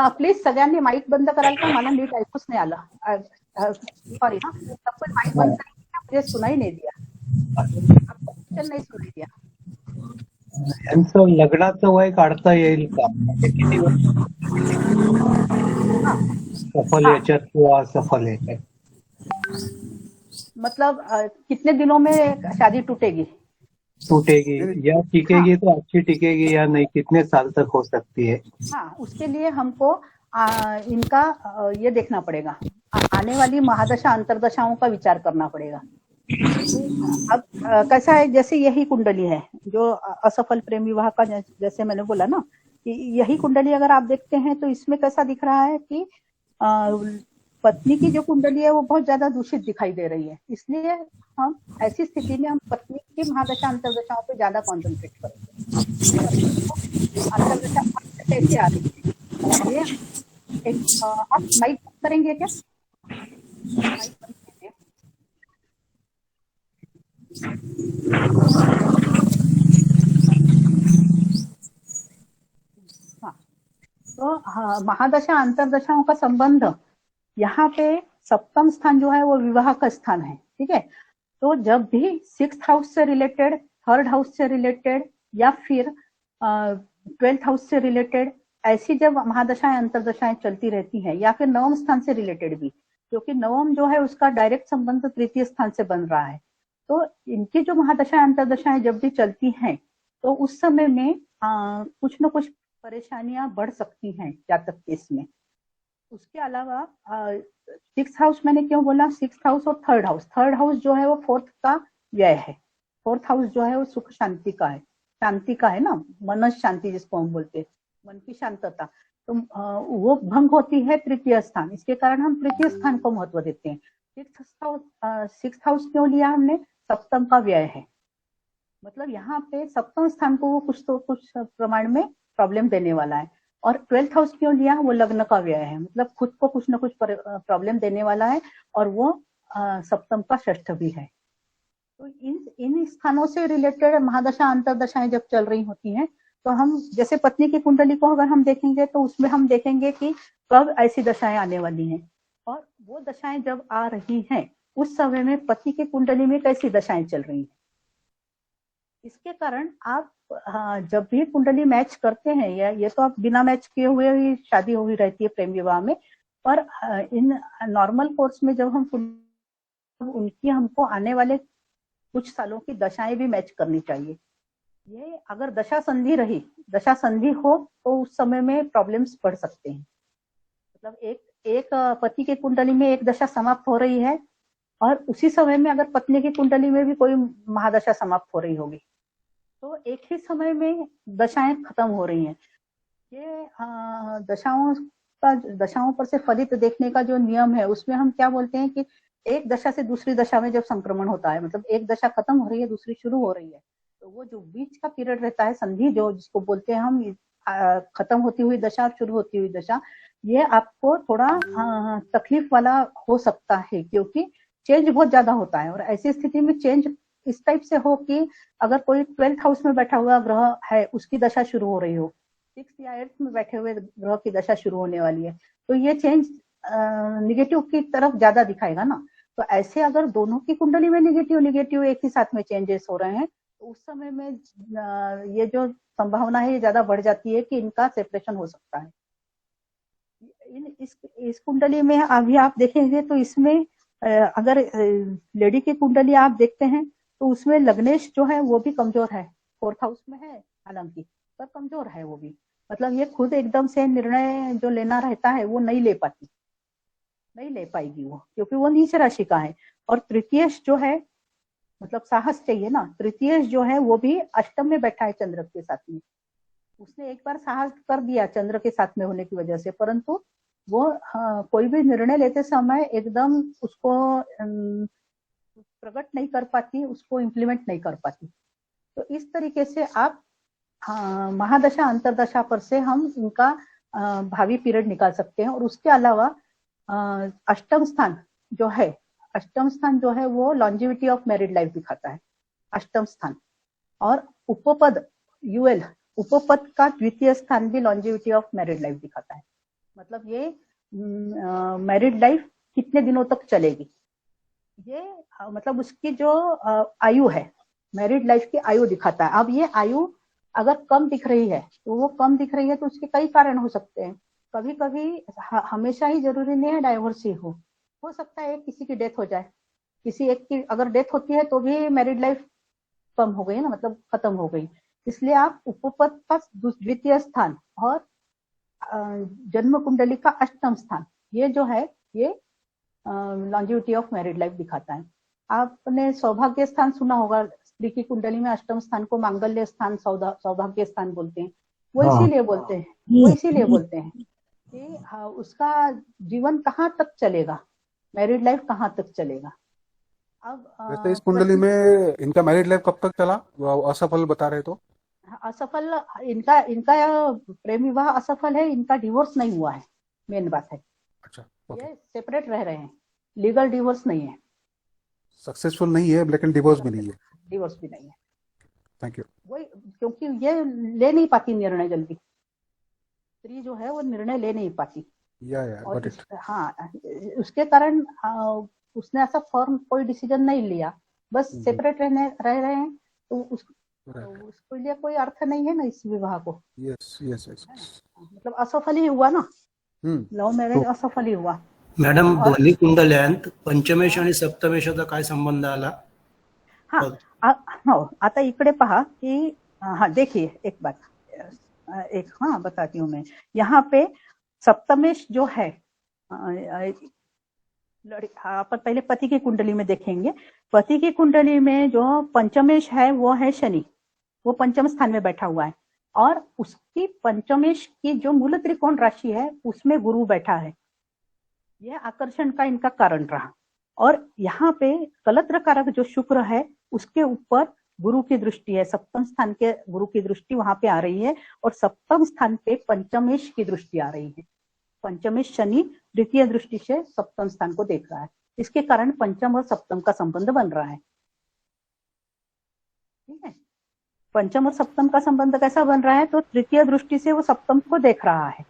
प्लीज सगळ्यांनी माईक बंद कराल का? मला नीट ऐकूच नाही आलं। सॉरी हाँ, सब कोई माइक बंद करेंगे, मुझे सुनाई नहीं दिया, आपको क्वेश्चन नहीं सुनाई दिया। यांचं लग्नाचं वय काढता येईल का? किती वर्ष सफल याच्यात किंवा असफल याच्यात? मतलब कितने दिनों में शादी टूटेगी या टिकेगी तो अच्छी टिकेगी या नहीं, कितने साल तक हो सकती है? हाँ, उसके लिए हमको इनका ये देखना पड़ेगा, आने वाली महादशा अंतरदशाओं का विचार करना पड़ेगा। अब कैसा है, जैसे यही कुंडली है जो असफल प्रेम विवाह का, जैसे मैंने बोला ना कि यही कुंडली अगर आप देखते हैं तो इसमें कैसा दिख रहा है कि पत्नी की जो कुंडली है वो बहुत ज्यादा दूषित दिखाई दे रही है। इसलिए हम ऐसी स्थिति में हम पत्नी की महादशा अंतरदशाओं पे ज्यादा कॉन्सेंट्रेट करेंगे। अंतरदशा कैसे आ रही है, एक आप माइक करेंगे क्या? माइक महादशा अंतरदशाओं का संबंध, यहाँ पे सप्तम स्थान जो है वो विवाह का स्थान है, ठीक है। तो जब भी 6th हाउस से रिलेटेड, 3rd हाउस से रिलेटेड या फिर 12th हाउस से रिलेटेड ऐसी जब महादशाएं अंतरदशाएं चलती रहती हैं, या फिर 9वें स्थान से रिलेटेड भी, क्योंकि 9th जो है उसका डायरेक्ट संबंध 3य स्थान से बन रहा है, तो इनकी जो महादशाएं अंतरदशाएं जब भी चलती हैं तो उस समय में कुछ न कुछ परेशानियां बढ़ सकती हैं जातक के इसमें। उसके अलावा 6th हाउस मैंने क्यों बोला, 6th हाउस और 3rd हाउस, 3rd हाउस जो है वो 4th का व्यय है, 4th हाउस जो है वो सुख शांति का है, शांति का है ना, मन शांति जिसको हम बोलते हैं, मन की शांतता। तो वो भंग होती है 3य स्थान, इसके कारण हम 3य स्थान को महत्व देते हैं। 6th हाउस क्यों लिया हमने, सप्तम का व्यय है, मतलब यहाँ पे सप्तम स्थान को वो कुछ तो कुछ प्रमाण में प्रॉब्लम देने वाला है। और 12th हाउस क्यों लिया, वो लग्न का व्यय है, मतलब खुद को कुछ ना कुछ प्रॉब्लम देने वाला है, और वो सप्तम का षष्ठ भी है। तो इन स्थानों से रिलेटेड महादशा अंतरदशाएं जब चल रही होती हैं, तो हम जैसे पत्नी की कुंडली को अगर हम देखेंगे तो उसमें हम देखेंगे कि कब ऐसी दशाएं आने वाली हैं, और वो दशाएं जब आ रही हैं उस समय में पति की कुंडली में कैसी दशाएं चल रही हैं। इसके कारण आप जब भी कुंडली मैच करते हैं, या ये तो आप बिना मैच किए हुए ही शादी हुई रहती है प्रेम विवाह में, पर इन नॉर्मल कोर्स में जब हम उनकी हमको आने वाले कुछ सालों की दशाएं भी मैच करनी चाहिए। ये अगर दशा संधि रही, दशा संधि हो तो उस समय में प्रॉब्लम्स बढ़ सकते हैं। मतलब एक पति के कुंडली में एक दशा समाप्त हो रही है, और उसी समय में अगर पत्नी की कुंडली में भी कोई महादशा समाप्त हो रही होगी, तो एक ही समय में दशाएं खत्म हो रही हैं। ये दशाओं पर से फलित देखने का जो नियम है, उसमें हम क्या बोलते हैं कि एक दशा से दूसरी दशा में जब संक्रमण होता है, मतलब एक दशा खत्म हो रही है, दूसरी शुरू हो रही है, तो वो जो बीच का पीरियड रहता है संधि, जो जिसको बोलते हैं हम खत्म होती हुई दशा और शुरू होती हुई दशा, ये आपको थोड़ा तकलीफ वाला हो सकता है, क्योंकि चेंज बहुत ज्यादा होता है। और ऐसी स्थिति में चेंज इस टाइप से हो कि अगर कोई 12th हाउस में बैठा हुआ ग्रह है, उसकी दशा शुरू हो रही हो, 6th या 8th में बैठे हुए ग्रह की दशा शुरू होने वाली है, तो ये चेंज निगेटिव की तरफ ज्यादा दिखाएगा ना। तो ऐसे अगर दोनों की कुंडली में निगेटिव एक ही साथ में चेंजेस हो रहे हैं, तो उस समय में ये जो संभावना है ये ज्यादा बढ़ जाती है कि इनका सेपरेशन हो सकता है। इस कुंडली में अभी आप देखेंगे तो इसमें अगर लेडी की कुंडली आप देखते हैं तो उसमें लग्नेश जो है वो भी कमजोर है, 4th हाउस में है हालांकि, पर कमजोर है वो भी। मतलब ये खुद एकदम से निर्णय जो लेना रहता है वो नहीं ले पाएगी वो, क्योंकि वो नीच राशि का है। और तृतीयेश जो है, मतलब साहस चाहिए ना, तृतीयेश जो है वो भी अष्टम में बैठा है चंद्र के साथ में। उसने एक बार साहस कर दिया चंद्र के साथ में होने की वजह से, परंतु वो कोई भी निर्णय लेते समय एकदम उसको प्रकट नहीं कर पाती, उसको इम्प्लीमेंट नहीं कर पाती। तो इस तरीके से आप महादशा अंतरदशा पर से हम इनका भावी पीरियड निकाल सकते हैं। और उसके अलावा अष्टम स्थान जो है वो लॉन्जिविटी ऑफ मैरिड लाइफ दिखाता है, अष्टम स्थान। और उपपद यूएल, उपपद का 2य स्थान भी लॉन्जिविटी ऑफ मैरिड लाइफ दिखाता है। मतलब ये मैरिड लाइफ कितने दिनों तक चलेगी, ये मतलब उसकी जो आयु है, मैरिड लाइफ की आयु दिखाता है। अब ये आयु अगर कम दिख रही है तो उसके कई कारण हो सकते हैं। कभी कभी हमेशा ही जरूरी नहीं है डाइवोर्स ही हो सकता है किसी की डेथ हो जाए, किसी एक की अगर डेथ होती है तो भी मैरिड लाइफ कम हो गई ना, मतलब खत्म हो गई। इसलिए आप उपपद का 2य स्थान और जन्म कुंडली का अष्टम स्थान, ये जो है ये लॉन्जिविटी ऑफ मैरिड लाइफ दिखाता है। आपने सौभाग्य स्थान सुना होगा, स्त्री की कुंडली में अष्टम स्थान को मांगल्य स्थान, सौभाग्य स्थान बोलते हैं। वो इसीलिए बोलते हैं कि उसका जीवन कहाँ तक चलेगा, मैरिड लाइफ कहाँ तक चलेगा। अब वैसे इस कुंडली में इनका मैरिड लाइफ कब तक चला, असफल बता रहे तो? असफल, इनका प्रेम विवाह असफल है, इनका डिवोर्स नहीं हुआ है, मेन बात है। अच्छा, ये सेपरेट रह रहे हैं, लीगल डिवोर्स नहीं है, सक्सेसफुल नहीं है, लेकिन डिवोर्स भी नहीं है। डिवोर्स भी नहीं है। Thank you. वही, क्योंकि ये ले नहीं पाती निर्णय जल्दी, स्त्री जो है वो निर्णय ले नहीं पाती। या और गॉट इट। हाँ, उसके कारण उसने ऐसा फर्म कोई डिसीजन नहीं लिया, बस सेपरेट रह रहे हैं, तो उसके लिए कोई अर्थ नहीं है ना इस विवाह को। Yes yes yes. मतलब असफल ही हुआ ना, लव मॅरेज असफल ही हुआ। मॅडम दोन्ही कुंडल्यांत पंचमेश आणि सप्तमेशाचा काय संबंध आला? हो, आता इकडे पहा कि हाँ देखिए एक बात, हाँ बताती हूँ मैं। यहाँ पे सप्तमेश जो है, अपन पहले पति की कुंडली में देखेंगे। पति की कुंडली में जो पंचमेश है वो है शनि, वो पंचम स्थान में बैठा हुआ है, और उसकी पंचमेश की जो मूल त्रिकोण राशि है उसमें गुरु बैठा है। यह आकर्षण का इनका कारण रहा। और यहाँ पे कलत्र कारक जो शुक्र है उसके ऊपर गुरु की दृष्टि है, सप्तम स्थान के गुरु की दृष्टि वहां पे आ रही है, और सप्तम स्थान पे पंचमेश की दृष्टि आ रही है। पंचमेश शनि द्वितीय दृष्टि से सप्तम स्थान को देख रहा है, इसके कारण पंचम और सप्तम का संबंध बन रहा है। ठीक है, पंचम और सप्तम का संबंध कैसा बन रहा है, तो तृतीय दृष्टि से वो सप्तम को देख रहा है।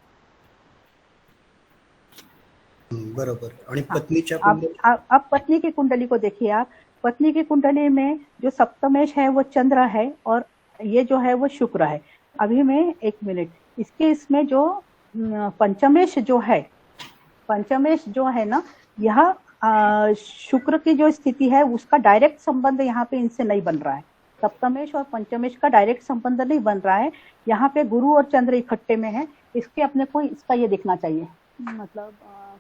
बरोबर। आणि पत्नीच्या अब पत्नी की कुंडली को देखिए आप। पत्नी की कुंडली में जो सप्तमेश है वो चंद्र है, और ये जो है वो शुक्र है। अभी मैं एक मिनट, इसमें जो पंचमेश जो है ना, यह शुक्र की जो स्थिति है उसका डायरेक्ट संबंध यहाँ पे इनसे नहीं बन रहा है। सप्तमेश और पंचमेश का डायरेक्ट संबंध नहीं बन रहा है। यहाँ पे गुरु और चंद्र इकट्ठे में है, इसके अपने को इसका ये देखना चाहिए, मतलब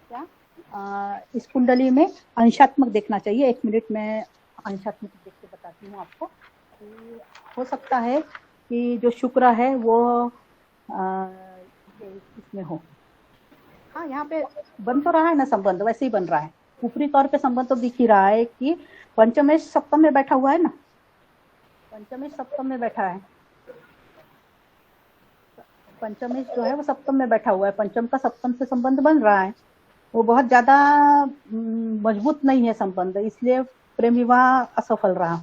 क्या इस कुंडली में अंशात्मक देखना चाहिए। एक मिनट में अंशात्मक देख के बताती हूँ आपको। हो सकता है कि जो शुक्र है वो इसमें हो। हाँ, यहाँ पे बन तो रहा है ना संबंध, वैसे ही बन रहा है। ऊपरी तौर पे संबंध तो दिख ही रहा है कि पंचमेश सप्तम में बैठा हुआ है ना, पंचमेश सप्तम में बैठा है। पंचमेश जो है वो सप्तम में बैठा हुआ है, पंचम का सप्तम से संबंध बन रहा है। वो बहुत ज्यादा मजबूत नहीं है संबंध, इसलिए प्रेम विवाह असफल रहा।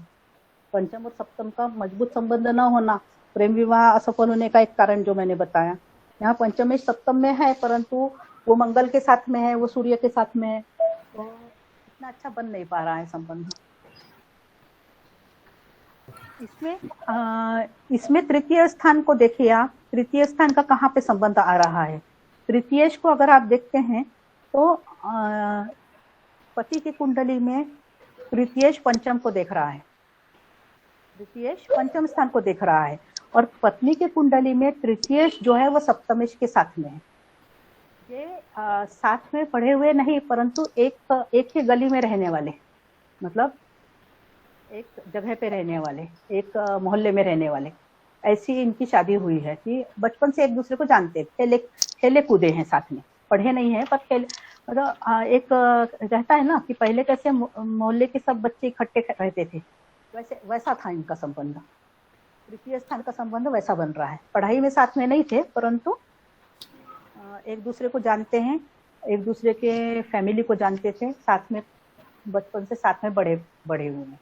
पंचम और सप्तम का मजबूत संबंध न होना प्रेम विवाह असफल होने का एक कारण जो मैंने बताया। यहाँ पंचमेश सप्तम में है, परंतु वो मंगल के साथ में है, वो सूर्य के साथ में है, तो इतना अच्छा बन नहीं पा रहा है संबंध। इसमें तृतीय स्थान को देखिए आप। तृतीय स्थान का कहाँ पे संबंध आ रहा है? तृतीयेश को अगर आप देखते हैं तो पति की कुंडली में तृतीयेश पंचम को देख रहा है, तृतीयेश पंचम स्थान को देख रहा है, और पत्नी के कुंडली में तृतीयेश जो है वो सप्तमेश के साथ में है। ये साथ में पढ़े हुए नहीं, परंतु एक ही गली में रहने वाले, मतलब एक जगह पे रहने वाले, एक मोहल्ले में रहने वाले, ऐसी इनकी शादी हुई है कि बचपन से एक दूसरे को जानते, खेले कूदे हैं साथ में, पढ़े नहीं है पर खेल, मतलब एक रहता है ना कि पहले कैसे मोहल्ले के सब बच्चे इकट्ठे रहते थे, वैसा था इनका संबंध। तृतीय स्थान का संबंध वैसा बन रहा है। पढ़ाई में साथ में नहीं थे, परंतु एक दूसरे को जानते हैं, एक दूसरे के फैमिली को जानते थे, साथ में बचपन से साथ में बड़े हुए हैं।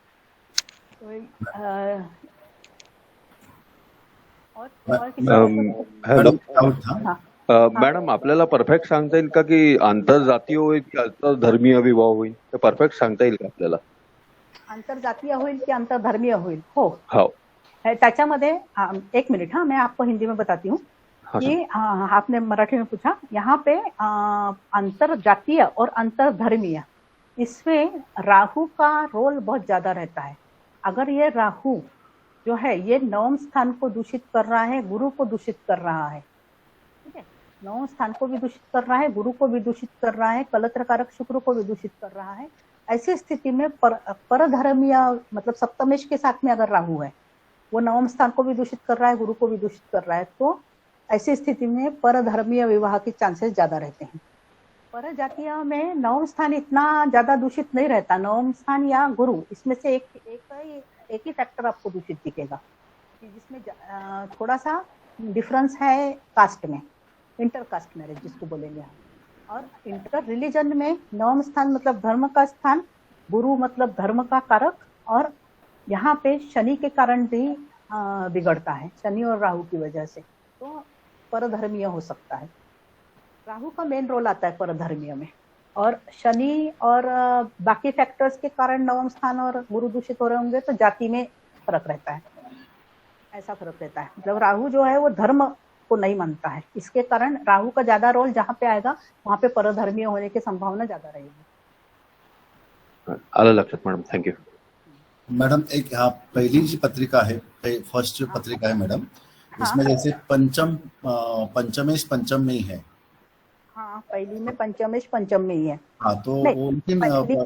मॅडम आपल्याला परफेक्ट सांगता येईल का की आंतरजातीय होईल की आंतरधर्मीय विवाह होईल, ते परफेक्ट सांगता येईल का आपल्याला? आंतरजातीय होईल की अंतरधर्मीय होईल? हो, त्याच्यामध्ये एक मिनट, हाँ मैं आपको हिंदी में बताती हूँ कि आपने मराठी में पूछा। यहाँ पे अंतरजातीय और अंतरधर्मीय, इसमें राहु का रोल बहुत ज्यादा रहता है। अगर ये राहु जो है ये नवम स्थान को दूषित कर रहा है, गुरु को दूषित कर रहा है, ठीक है, नवम स्थान को भी दूषित कर रहा है, गुरु को भी दूषित कर रहा है, कलत्र कारक शुक्र को भी दूषित कर रहा है। ऐसी स्थिति में परधर्मीय मतलब सप्तमेश के साथ में अगर राहु है, वो नवम स्थान को भी दूषित कर रहा है, गुरु को भी दूषित कर रहा है, तो ऐसी स्थिति में परधर्मीय विवाह के चांसेस ज्यादा रहते हैं। परजातीय में नवम स्थान इतना ज्यादा दूषित नहीं रहता, नवम स्थान या गुरु, इसमें से एक ही फैक्टर आपको दूषित दिखेगा, जिसमें थोड़ा सा डिफरेंस है कास्ट में, इंटर कास्ट मैरिज जिसको बोलेंगे हम। और इंटर रिलीजन में नवम स्थान मतलब धर्म का स्थान, गुरु मतलब धर्म का कारक, और यहाँ पे शनि के कारण भी बिगड़ता है, शनि और राहु की वजह से। तो परधर्मीय हो सकता है। राहु का मेन रोल आता है परधर्मीय में, और शनि और बाकी फैक्टर्स के कारण नवम स्थान और गुरु दूषित हो रहे होंगे तो जाति में फर्क रहता है, ऐसा फर्क रहता है। मतलब राहु जो है वो धर्म को नहीं मानता है, इसके कारण राहु का ज्यादा रोल जहाँ पे आएगा वहां पे परधर्मीय होने की संभावना ज्यादा रहेगी। आलं लक्षात मॅडम, थँक्यू। मैडम एक हाँ पहली जी पत्रिका है, फर्स्ट जो पत्रिका है मैडम, उसमें जैसे पंचमेश पंचम में ही है। हाँ, पहली में पंचमेश पंचम में ही है। हाँ तो नहीं, वो लेकिन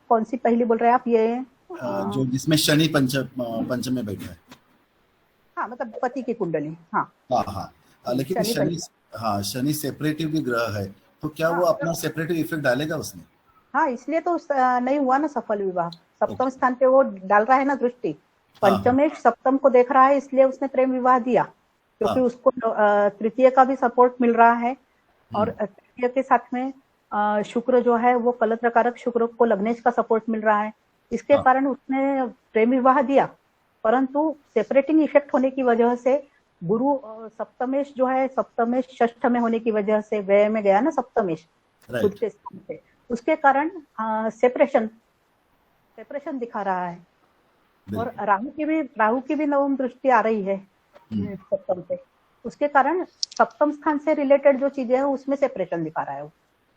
कौन सी पहली बोल रहे हैं आप? ये जो जिसमें शनि पंचम में बैठा है। हाँ, मतलब पति की कुंडली। हाँ हाँ लेकिन शनि सेपरेटिव भी ग्रह है, तो क्या वो अपना सेपरेटिव इफेक्ट डालेगा उसमें? हाँ, इसलिए तो नहीं हुआ ना सफल विवाह। सप्तम स्थान पे वो डाल रहा है ना दृष्टि, पंचमेश सप्तम को देख रहा है, इसलिए उसने प्रेम विवाह दिया, क्योंकि उसको तृतीय का भी सपोर्ट मिल रहा है, और तृतीय के साथ में शुक्र जो है वो कलत्र कारक शुक्र को लग्नेश का सपोर्ट मिल रहा है, इसके कारण उसने प्रेम विवाह दिया। परंतु सेपरेटिंग इफेक्ट होने की वजह से गुरु सप्तमेश जो है, सप्तमेश षष्ठ में होने की वजह से व्यय में गया ना सप्तमेश खुद के स्थान पे, उसके कारण सेपरेशन दिखा रहा है। और राहु की भी नवम दृष्टि आ रही है सप्तम पे, उसके कारण सप्तम स्थान से रिलेटेड जो चीजें है उसमें सेपरेशन दिखा रहा है वो,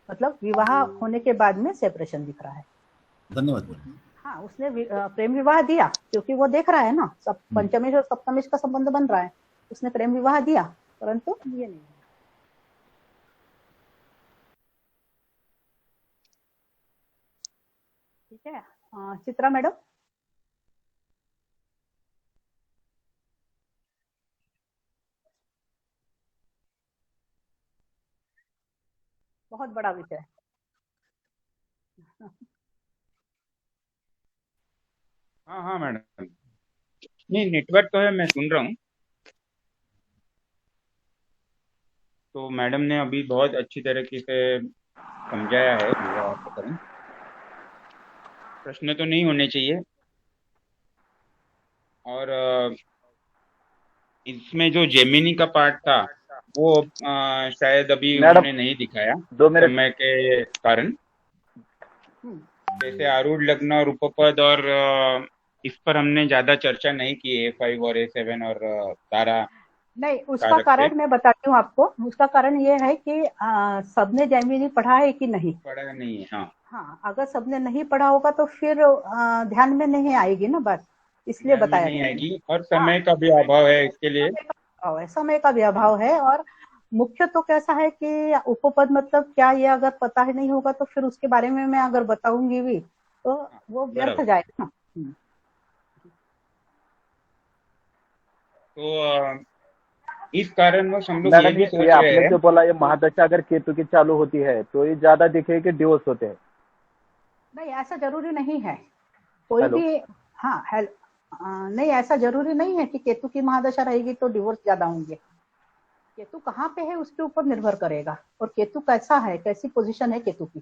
मतलब विवाह होने के बाद में सेपरेशन दिख रहा है। धन्यवाद। हाँ, उसने प्रेम विवाह दिया, क्योंकि वो देख रहा है ना पंचमेश और सप्तमेश का संबंध बन रहा है, उसने प्रेम विवाह दिया, परंतु ये नहीं। ठीक है, चित्रा मैडम। बहुत बड़ा विषय है। हाँ मैडम, नहीं नेटवर्क तो है, मैं सुन रहा हूँ। तो मैडम ने अभी बहुत अच्छी तरीके से समझाया है विवाह का कारण। प्रश्न तो नहीं होने चाहिए, और इसमें जो जेमिनी का पार्ट था वो शायद अभी उन्होंने नहीं दिखाया समय के कारण। जैसे आरूढ़ लग्न और उपपद, और इस पर हमने ज्यादा चर्चा नहीं की, A5 और A7 और तारा। नहीं, उसका कारण मैं बताती हूँ आपको। उसका कारण ये है कि सबने जेमिनी पढ़ा है कि नहीं पढ़ा नहीं है। हाँ, अगर सबने नहीं पढ़ा होगा तो फिर ध्यान में नहीं आएगी ना बात, इसलिए बताया नहीं आएगी। और समय का भी अभाव है इसके लिए, समय का भी अभाव है। और मुख्य तो कैसा है कि उपपद मतलब क्या, ये अगर पता ही नहीं होगा तो फिर उसके बारे में मैं अगर बताऊंगी भी तो वो व्यर्थ जाएगा ना। तो इस कारण हम लोग ये भी सोच रहे आपने हैं, जो बोला ये महादशा अगर केतु की चालू होती है तो ये ज्यादा दिखेगा कि डिवोर्स होते हैं? नहीं, ऐसा जरूरी नहीं है कोई भी। हाँ नहीं, ऐसा जरूरी नहीं है कि केतु की महादशा रहेगी तो डिवोर्स ज्यादा होंगे। केतु कहाँ पे है उसके ऊपर निर्भर करेगा, और केतु कैसा है, कैसी पोजीशन है केतु की।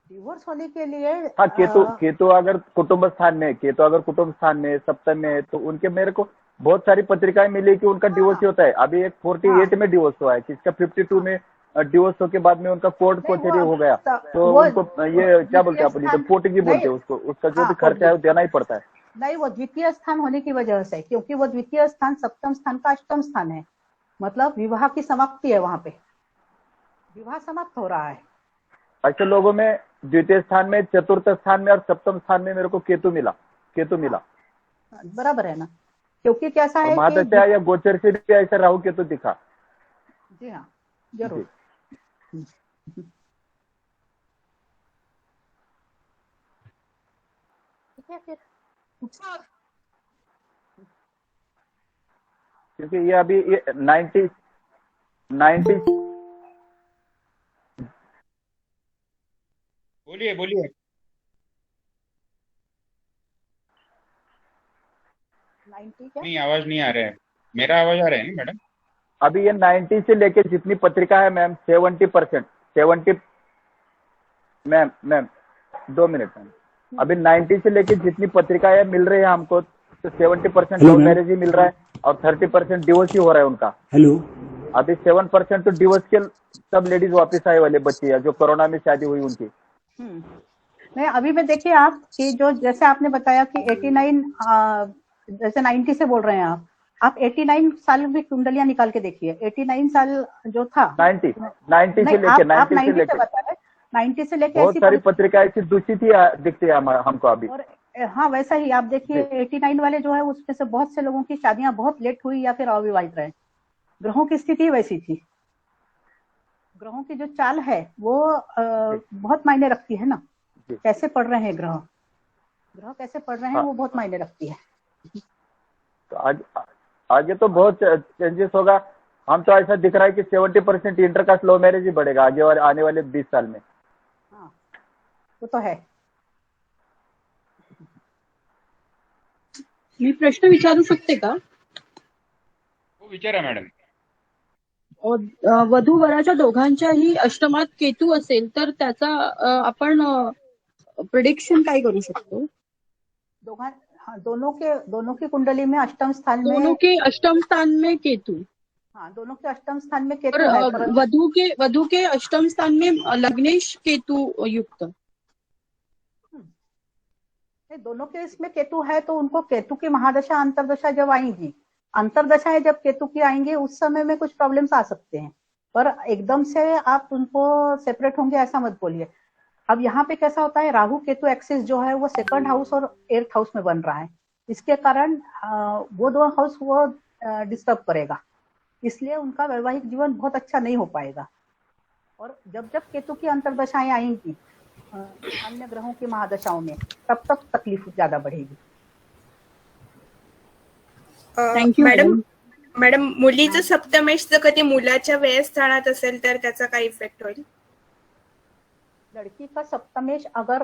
डिवोर्स होने के लिए हाँ, केतु अगर कुटुंब स्थान में सप्तम में, तो उनके मेरे को बहुत सारी पत्रिकाएं मिली कि उनका डिवोर्स ही होता है। अभी एक 48 में डिवोर्स हुआ है, किसका 52 में डिवोर्स होने के बाद में उनका कोर्ट कचहरी हो गया, तो उनको ये क्या बोलते हैं अपनी पोर्टगी बोलते हैं उसको, उसका जो भी खर्चा है वो देना ही पड़ता है। नहीं, वो द्वितीय स्थान होने की वजह से, क्योंकि वो द्वितीय स्थान सप्तम स्थान का अष्टम स्थान है, मतलब विवाह की समाप्ति है, वहां पे विवाह समाप्त हो रहा है। ऐसे लोगों में द्वितीय स्थान में, चतुर्थ स्थान में और सप्तम स्थान में मेरे को केतु मिला। बराबर है ना, क्योंकि कैसा है महादशा या गोचर से भी ऐसा राहु केतु दिखा। जी हाँ, जरूर। ठीक है फिर, क्योंकि ये अभी ये 90 बोलिए। 90 क्या? नहीं, आवाज नहीं आ रहा है। मेरा आवाज आ रहा है ना मैडम? अभी ये 90 से लेके जितनी पत्रिका है मैम 70%, मैम 2 मिनट मैम, अभी 90 से लेके जितनी पत्रिकाएं मिल रही है हमको, तो 70% लव मैरिज ही मिल रहा है, और 30% डिवोर्स ही हो रहा है उनका। हेलो, अभी 7% तो डिवोर्स के सब लेडीज वापस आए वाले बच्चे हैं जो कोरोना में शादी हुई उनकी। नहीं, अभी में देखिए आप कि जो जैसे आपने बताया कि 89 जैसे 90 से बोल रहे हैं आप 89 साल भी कुंडलियां निकाल के देखिए। 89 साल जो था 90 से लेके आप 90 से 90 से लेके बता रहे, 90 से लेके बहुत सारी पत्रिकाएं ऐसी दूषित ही दिखती है हमको अभी। और हाँ, वैसा ही आप देखिए 89 वाले जो है उसमें से बहुत से लोगों की शादियां बहुत लेट हुई या फिर अविवाहित रहे। ग्रहों की स्थिति वैसी थी। ग्रहों की जो चाल है वो बहुत मायने रखती है ना, कैसे पढ़ रहे हैं ग्रह कैसे पढ़ रहे हैं वो बहुत मायने रखती है। तो आगे तो बहुत चेंजेस होगा। हम तो ऐसा दिख रहा है कि 70% इंटरकास्ट लव मैरिज ही बढ़ेगा आने वाले 20 साल में। हाँ, वो तो है। मी प्रश्न विचारू शकते का? हो विचारा मॅडम। वधू वराच्या दोघांच्याही अष्टमात केतू असेल तर त्याचा आपण प्रिडिक्शन काय करू शकतो? दोनों की कुंडली में अष्टम स्थान में, दोनों के अष्टम स्थान में केतु। हाँ, दोनों के अष्टम स्थान में केतु है। वधु के अष्टम स्थान में लग्नेश केतु युक्त। दोनों के इसमें केतु है तो उनको केतु की महादशा अंतरदशा जब आएंगी, अंतरदशाएं जब केतु की आएंगी उस समय में कुछ प्रॉब्लम्स आ सकते हैं, पर एकदम से आप उनको सेपरेट होंगे ऐसा मत बोलिए। अब यहाँ पे कैसा होता है, राहु केतु एक्सिस जो है वो 2nd हाउस और 8th हाउस में बन रहा है। इसके कारण वो 2 हाउस वो डिस्टर्ब करेगा, इसलिए उनका वैवाहिक जीवन बहुत अच्छा नहीं हो पाएगा। और जब जब केतु की अंतरदशाएं आएंगी अन्य ग्रहों की महादशाओं में, तब तक तकलीफ ज्यादा बढ़ेगी। थँक्यू मॅडम, मुलीचं सप्तमेश जर कधी मुलाच्या व्ययस्थानात असेल तर त्याचा काय इफेक्ट होईल? लड़की का सप्तमेश अगर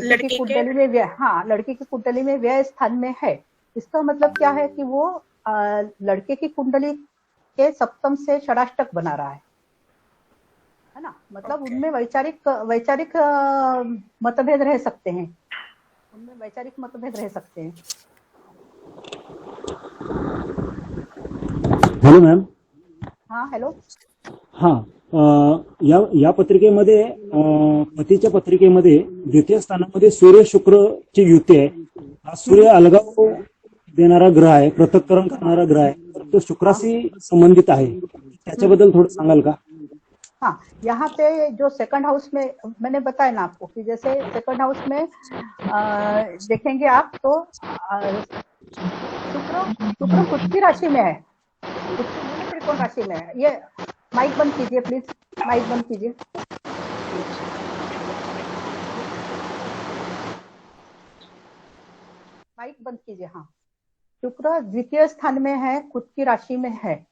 लड़की की कुंडली में लड़की की कुंडली में व्यय स्थान में है, इसका मतलब क्या है कि वो लड़के की कुंडली के सप्तम से षडाष्टक बना रहा है ना। मतलब उनमें वैचारिक मतभेद रह सकते हैं, हेलो मॅम। हाँ, हेलो। हाँ, या पत्रिकेमध्ये पतीच्या पत्रिकेमध्ये द्वितीय स्थानामध्ये सूर्य शुक्रची युती आहे। हा सूर्य अलगाव देणारा ग्रह आहे, पृथक्करण करणारा ग्रह आहे, तो शुक्राशी संबंधित आहे। त्याच्याबद्दल थोडं सांगाल का? हाँ, यहाँ पे जो 2nd हाउस में मैंने बताया ना आपको कि जैसे 2nd हाउस में देखेंगे आप तो शुक्र खुद की राशि में है, त्रिकोण राशि में है। ये माइक बंद कीजिए प्लीज, माइक बंद कीजिए। माइक बंद कीजिए। हाँ, शुक्र द्वितीय स्थान में है, खुद की राशि में है,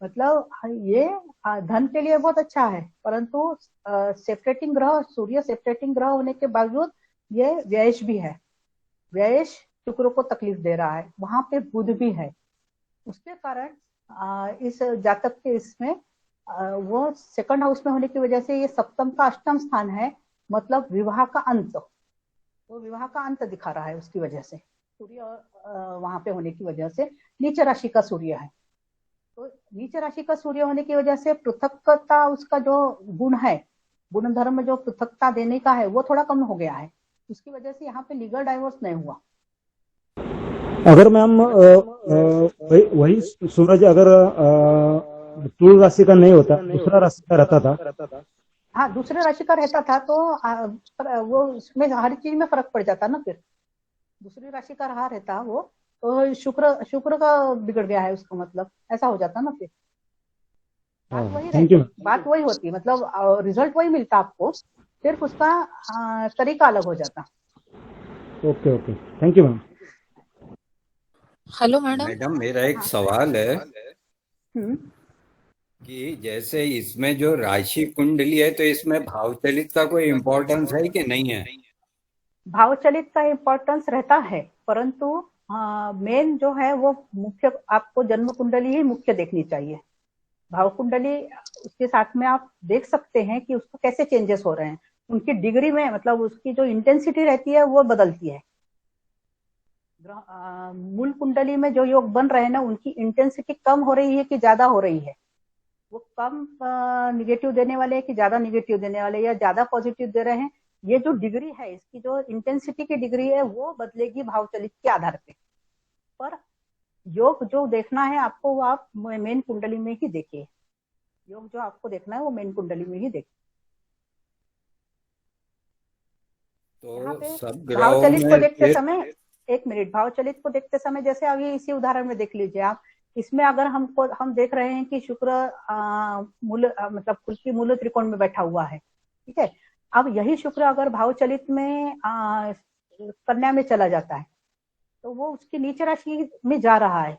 मतलब ये धन के लिए बहुत अच्छा है, परंतु सेपरेटिंग ग्रह, सूर्य सेपरेटिंग ग्रह होने के बावजूद ये व्ययश भी है। व्ययश शुक्र को तकलीफ दे रहा है, वहां पे बुध भी है। उसके कारण इस जातक के इसमें वो 2nd हाउस में होने की वजह से ये सप्तम का अष्टम स्थान है, मतलब विवाह का अंत, वो विवाह का अंत दिखा रहा है। उसकी वजह से सूर्य वहां पे होने की वजह से नीच राशि का सूर्य है, तो नीच राशि का सूर्य होने की वजह से पृथकता, उसका जो गुण है, गुण धर्म जो पृथकता देने का है वो थोड़ा कम हो गया है। उसकी वजह से यहाँ पे लीगल डाइवोर्स नहीं हुआ। अगर मैम वही सूरज अगर तुल राशि का नहीं होता, दूसरा राशि का रहता था, हाँ, दूसरे राशि का रहता था तो वो उसमें हर चीज में फर्क पड़ जाता ना। फिर दूसरी राशि का रहा रहता वो तो शुक्र का बिगड़ गया है, उसका मतलब ऐसा हो जाता ना। फिर बात वही होती, मतलब रिजल्ट वही मिलता आपको, सिर्फ उसका तरीका अलग हो जाता। Okay, thank you ma'am. Hello madam, मेरा एक सवाल है कि जैसे इसमें जो राशि कुंडली है तो इसमें भावचलित का कोई इम्पोर्टेंस है कि नहीं है? भावचलित का इम्पोर्टेंस रहता है, परंतु मेन जो है वो मुख्य आपको जन्म कुंडली ही मुख्य देखनी चाहिए। भाव कुंडली उसके साथ में आप देख सकते हैं कि उसको कैसे चेंजेस हो रहे हैं, उनकी डिग्री में, मतलब उसकी जो इंटेंसिटी रहती है वो बदलती है। मूल कुंडली में जो योग बन रहे हैं ना, उनकी इंटेंसिटी कम हो रही है कि ज्यादा हो रही है? वो कम निगेटिव देने वाले हैं कि ज्यादा निगेटिव देने वाले, या ज्यादा पॉजिटिव दे रहे हैं? ये जो डिग्री है, इसकी जो इंटेंसिटी की डिग्री है, वो बदलेगी भाव चलित के आधार पे। पर योग जो देखना है आपको, वो आप मेन कुंडली में ही देखिए। योग जो आपको देखना है वो मेन कुंडली में ही देखिए। यहाँ तो पे सब भाव ग्रहों चलित को में देखते फिर समय, एक मिनट, भाव चलित को देखते समय जैसे अभी इसी उदाहरण में देख लीजिए आप, इसमें अगर हम देख रहे हैं कि शुक्र मतलब कुल की मूल त्रिकोण में बैठा हुआ है, ठीक है। अब यही शुक्र अगर भाव चलित में कन्या में चला जाता है, तो वो उसकी नीच राशि में जा रहा है,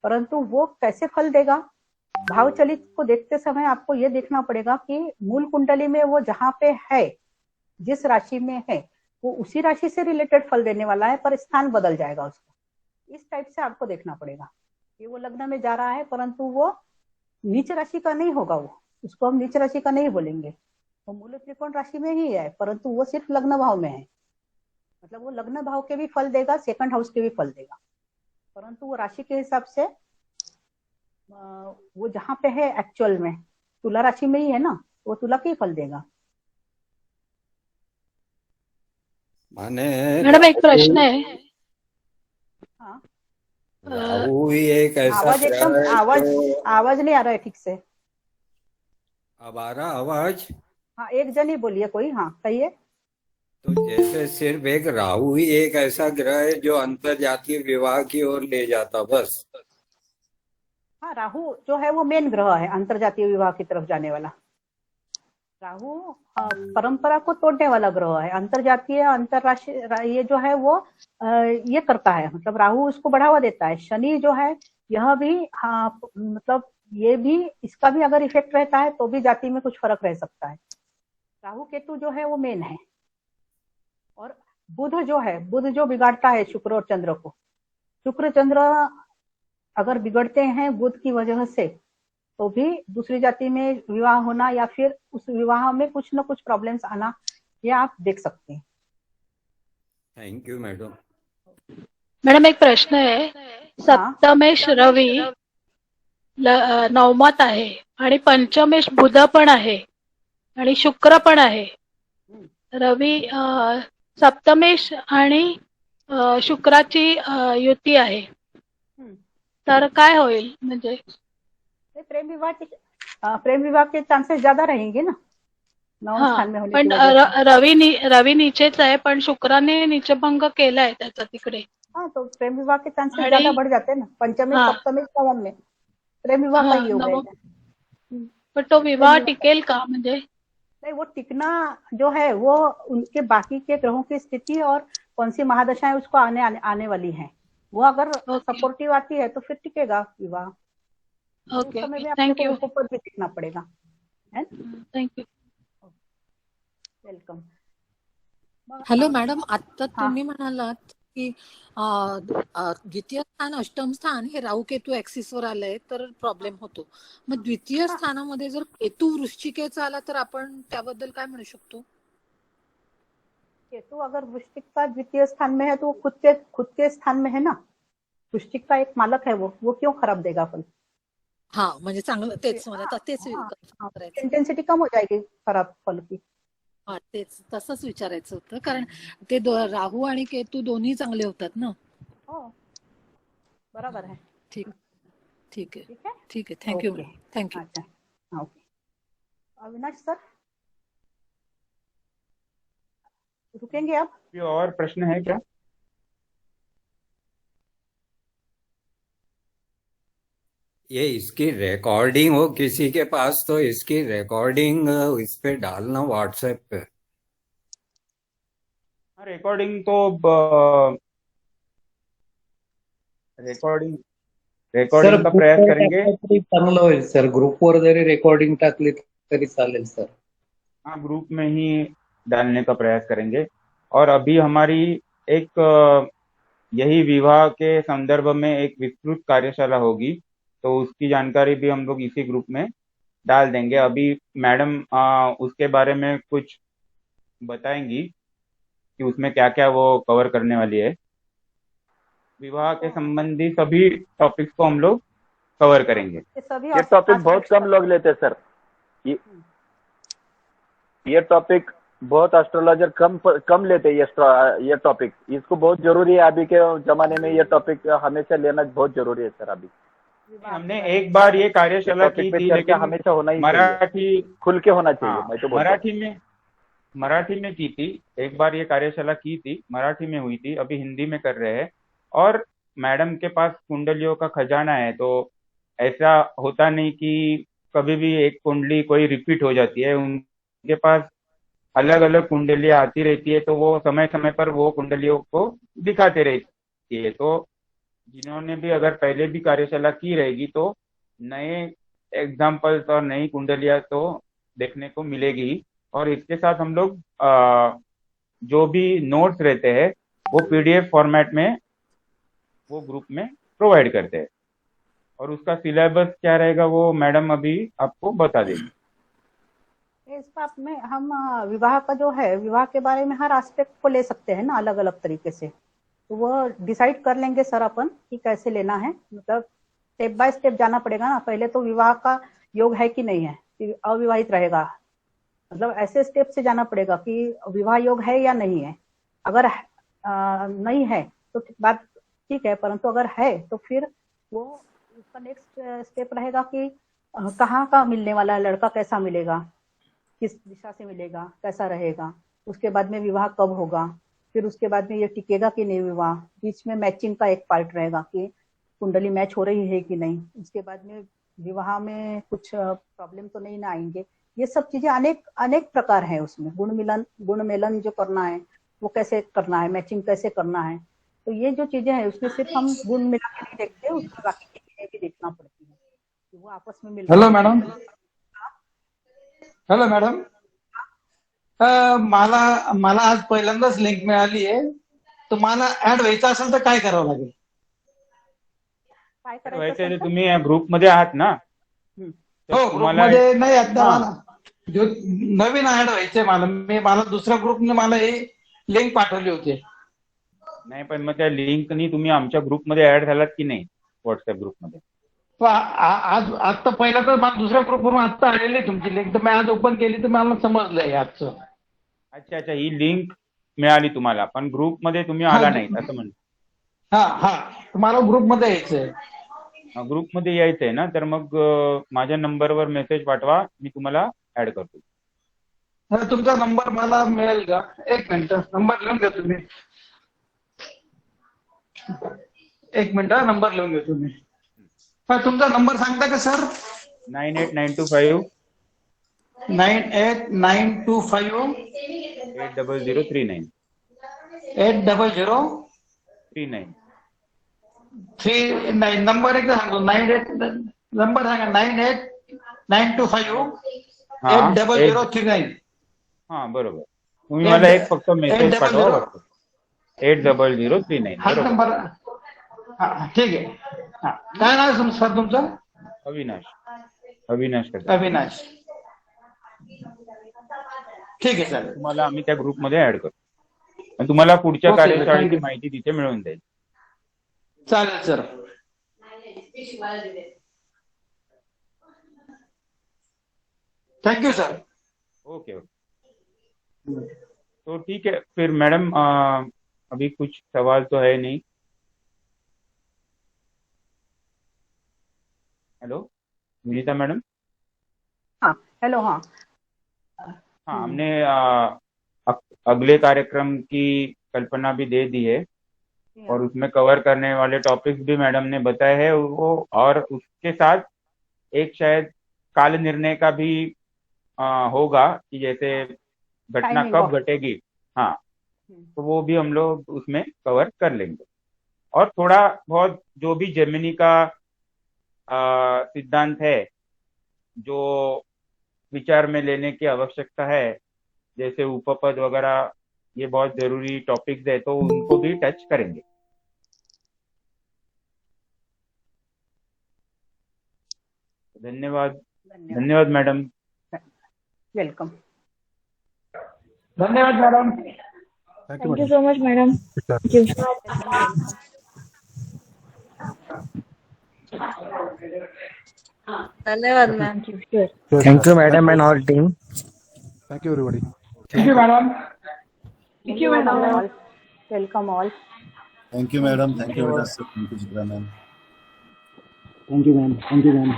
परंतु वो कैसे फल देगा? भाव चलित को देखते समय आपको ये देखना पड़ेगा कि मूल कुंडली में वो जहां पे है, जिस राशि में है, वो उसी राशि से रिलेटेड फल देने वाला है, पर स्थान बदल जाएगा उसका। इस टाइप से आपको देखना पड़ेगा कि वो लग्न में जा रहा है, परंतु वो नीच राशि का नहीं होगा, वो उसको हम नीच राशि का नहीं बोलेंगे, वो मूल त्रिकोण राशि में ही है, परंतु वो सिर्फ लग्न भाव में है। मतलब वो लग्न भाव के भी फल देगा, सेकंड हाउस के भी फल देगा, परंतु वो राशि के हिसाब से वो जहां पे है एक्चुअल में, तुला राशि में ही है ना, वो तुला के ही फल देगा। माने मैडम एक प्रश्न है। हाँ, राहु ही एक ऐसा आवाज एकदम ग्रह है जो आवाज नहीं आ रहा है ठीक से। अब आ रहा आवाज? हाँ, एक जन ही बोलिए कोई, हाँ कहिए। तो जैसे सिर्फ एक राहु ही एक ऐसा ग्रह है जो अंतर जातीय विवाह की ओर ले जाता, बस। हाँ, राहु जो है वो मेन ग्रह है अंतरजातीय विवाह की तरफ जाने वाला। राहु परंपरा को तोड़ने वाला ग्रह है। अंतरजातीय अंतरराष्ट्रीय ये जो है वो ये करता है, मतलब राहु उसको बढ़ावा देता है। शनि जो है यह भी मतलब ये भी, इसका भी अगर इफेक्ट रहता है तो भी जाति में कुछ फर्क रह सकता है। राहु केतु जो है वो मेन है। और बुध जो है, बुध जो बिगाड़ता है शुक्र और चंद्र को। शुक्र चंद्र अगर बिगड़ते हैं बुध की वजह से, तो भी दूसरी जाति में विवाह होना या फिर उस विवाह में कुछ न कुछ प्रॉब्लम्स आना, ये आप देख सकते हैं। Thank you madam. मैडम एक प्रश्न है। सप्तमेश रवी नवमात आहे आणि पंचमेश बुध पण आहे आणि शुक्र पण आहे। रवी सप्तमेश आणि शुक्राची युती आहे, तर काय होईल? म्हणजे प्रेम विवाह के चांसेस ज्यादा रहेंगे ना, नवम स्थान में होने पण की वजह से। रवी नीचेच आहे, पण शुक्राने नीचभंग केलाय त्याचा तिकडे। हाँ, तो प्रेम विवाह के चांसेस ज्यादा बढ़ जाते हैं ना, पंचमी सप्तमी नवम में प्रेम विवाह का ही योग है। पण तो विवाह टिकेल का? म्हणजे नहीं, वो टिकना जो है वो उनके बाकी के ग्रहों की स्थिति और कौन सी महादशाएं उसको आने वाली हैं, वो अगर सपोर्टिव आती है तो फिर टिकेगा विवाह। ओके, समय में थैंक यू। आपको ऊपर भी दिखना पड़ेगा। Thank you, welcome. Hello madam, आता तुम्ही म्हणालात की द्वितीय स्थान अष्टम स्थान हे राहू केतू ऍक्सिसवर आलंय तर प्रॉब्लेम होतो। मग द्वितीय स्थानामध्ये जर केतू वृश्चिकेचा आला तर आपण त्याबद्दल काय म्हणू शकतो? केतु अगर वृश्चिक का द्वितीय स्थान में है तो वो खुद के स्थान में है ना, वृश्चिक का एक मालक है, वो क्यों खराब देगा फल? हाँ, म्हणजे चांगलं तेच इंटेंसिटी कम हो जाएगी खराब फल की। हा, तेच तसंच विचारायचं होतं, कारण ते राहू आणि केतू दोन्ही चांगले होतात ना। हो, बराबर है। ठीक है, थँक्यू मॅडम, थँक्यू। अच्छा, ओके। अविनाश सर, रुकेंगे आप? कोई और प्रश्न है क्या? ये इसकी रिकॉर्डिंग हो किसी के पास तो इसकी रिकॉर्डिंग इस पे डालना व्हाट्सएप पे। रिकॉर्डिंग तो रिकॉर्डिंग का प्रयास करेंगे। चांगलं होईल सर, ग्रुपवर जरी रेकॉर्डिंग टाकली तरी चालेल सर। हाँ, ग्रुप में ही डालने का प्रयास करेंगे। और अभी हमारी एक यही विवाह के संदर्भ में एक विस्तृत कार्यशाला होगी, तो उसकी जानकारी भी हम लोग इसी ग्रुप में डाल देंगे। अभी मैडम उसके बारे में कुछ बताएंगी कि उसमें क्या क्या वो कवर करने वाली है। विवाह के संबंधी सभी टॉपिक्स को हम लोग कवर करेंगे। ये टॉपिक बहुत कम लोग लेते हैं सर। ये टॉपिक बहुत एस्ट्रोलॉजर कम लेते हैं ये टॉपिक। इसको बहुत जरूरी है अभी के जमाने में। ये टॉपिक हमेशा लेना बहुत जरूरी है सर। अभी हमने एक बार ये कार्यशाला की थी, लेकिन हमेशा होना ही मराठी खुल के होना चाहिए। हाँ, मैं तो बोलता हूं। मराठी में की थी। एक बार ये कार्यशाला की थी, मराठी में हुई थी, अभी हिंदी में कर रहे हैं। और मैडम के पास कुंडलियों का खजाना है, तो ऐसा होता नहीं कि कभी भी एक कुंडली कोई रिपीट हो जाती है। उनके पास अलग अलग कुंडलियां आती रहती है, तो वो समय समय पर वो कुंडलियों को दिखाते रहती है। तो जिन्होंने भी अगर पहले भी कार्यशाला की रहेगी तो नए एग्जाम्पल्स और नई कुंडलियां तो देखने को मिलेगी। और इसके साथ हम लोग जो भी नोट्स रहते हैं वो पीडीएफ फॉर्मेट में वो ग्रुप में प्रोवाइड करते हैं। और उसका सिलेबस क्या रहेगा वो मैडम अभी आपको बता देगी। इस बात में हम विवाह का जो है, विवाह के बारे में हर एस्पेक्ट को ले सकते हैं ना, अलग अलग तरीके से। तो वो डिसाइड कर लेंगे सर अपन कि कैसे लेना है। मतलब स्टेप बाय स्टेप जाना पड़ेगा ना। पहले तो विवाह का योग है कि नहीं है, कि अविवाहित रहेगा, मतलब ऐसे स्टेप से जाना पड़ेगा कि विवाह योग है या नहीं है। अगर नहीं है तो बात ठीक है, परंतु अगर है तो फिर वो उसका नेक्स्ट स्टेप रहेगा कि कहाँ का मिलने वाला लड़का, कैसा मिलेगा, किस दिशा से मिलेगा, कैसा रहेगा। उसके बाद में विवाह कब होगा, फिर उसके बाद में ये टिकेगा कि नहीं विवाह। बीच में मैचिंग का एक पार्ट रहेगा कि कुंडली मैच हो रही है कि नहीं। उसके बाद में विवाह में कुछ प्रॉब्लम तो नहीं ना आएंगे। ये सब चीजें अनेक प्रकार है उसमें। गुण मेलन जो करना है वो कैसे करना है, मैचिंग कैसे करना है। तो ये जो चीजें हैं उसमें सिर्फ हम गुण मिला के नहीं देखते, उसमें बाकी चीजें भी देखना पड़ती है कि वो आपस में मिल। Hello madam. हेलो मैडम, मला आज पहिल्यांदाच लिंक मिळाली आहे, तर मला ऍड व्हायचं असेल तर काय करावं लागेल? वैसे तुम्ही या ग्रुप मध्ये आहात ना? हो, ग्रुप मध्ये नाही आता मला जो नवीन ऍड व्हायचंय मला दुसऱ्या ग्रुपने मला हे लिंक पाठवली होती। नाही, पण मग त्या लिंकनी तुम्ही आमच्या ग्रुपमध्ये ऍड झालात की नाही व्हॉट्सअप ग्रुपमध्ये? आज तर पहिला तर मला दुसऱ्या ग्रुपवरून आता आलेली तुमची लिंक, तर मी आज ओपन केली तर मला समजलंय आजचं। अच्छा, ही लिंक मिळाली तुम्हाला, पण ग्रुपमध्ये तुम्ही आला नाही असं म्हणतो? हा, तुम्हाला ग्रुपमध्ये यायचंय। ग्रुपमध्ये यायचंय ना, तर मग माझ्या नंबरवर मेसेज पाठवा, मी तुम्हाला ऍड करतो। तुमचा नंबर मला मिळेल का? एक मिनिट, नंबर लिहून घ्या तुम्ही। एक मिनिट, नंबर लिहून घ्या तुम्ही। तुमचा नंबर सांगता का सर? 9892580039 80039 नंबर एकदा सांगतो। 98 नंबर सांगा। 9892580039। हा बरोबर। तुम्ही मला एक फक्त मेसेज पाठवा, 80039। हा नंबर, ठीक आहे। काय नाव आहे सर तुमचं? अविनाश। अविनाश, ठीक आहे सर। तुम्हाला आम्ही त्या ग्रुपमध्ये ऍड करू आणि तुम्हाला पुढच्या कार्यशाळेची माहिती तिथे मिळून जाईल। चालेल sir. Thank you sir. Okay, तो ठीक है फिर मैडम, अभी कुछ सवाल तो है नहीं। Hello Vinita madam. हाँ हेलो। हाँ हमने अगले कार्यक्रम की कल्पना भी दे दी है और उसमें कवर करने वाले टॉपिक्स भी मैडम ने बताए हैं वो, और उसके साथ एक शायद काल निर्णय का भी होगा कि जैसे घटना कब घटेगी। हाँ, तो वो भी हम लोग उसमें कवर कर लेंगे। और थोड़ा बहुत जो भी जेमिनी का सिद्धांत है जो विचार में लेने की आवश्यकता है, जैसे उपपद वगैरह, ये बहुत जरूरी टॉपिक्स है, तो उनको भी टच करेंगे। धन्यवाद मैडम। वेलकम। धन्यवाद madam. Thank you so much madam. धन्यवाद ma'am. Thank you, madam, and all team. Thank you, everybody. Thank you, madam. Thank you, madam. Welcome all. Thank you, madam. Thank you, madam. Thank you, Chitra ma'am. Thank you ma'am. Thank you ma'am.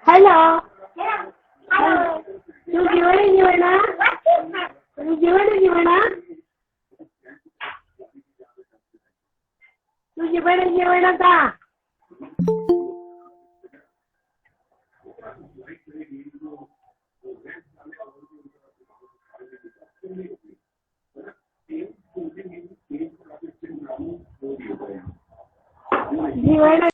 Hello. तू जेवण तू जेवण का जीवन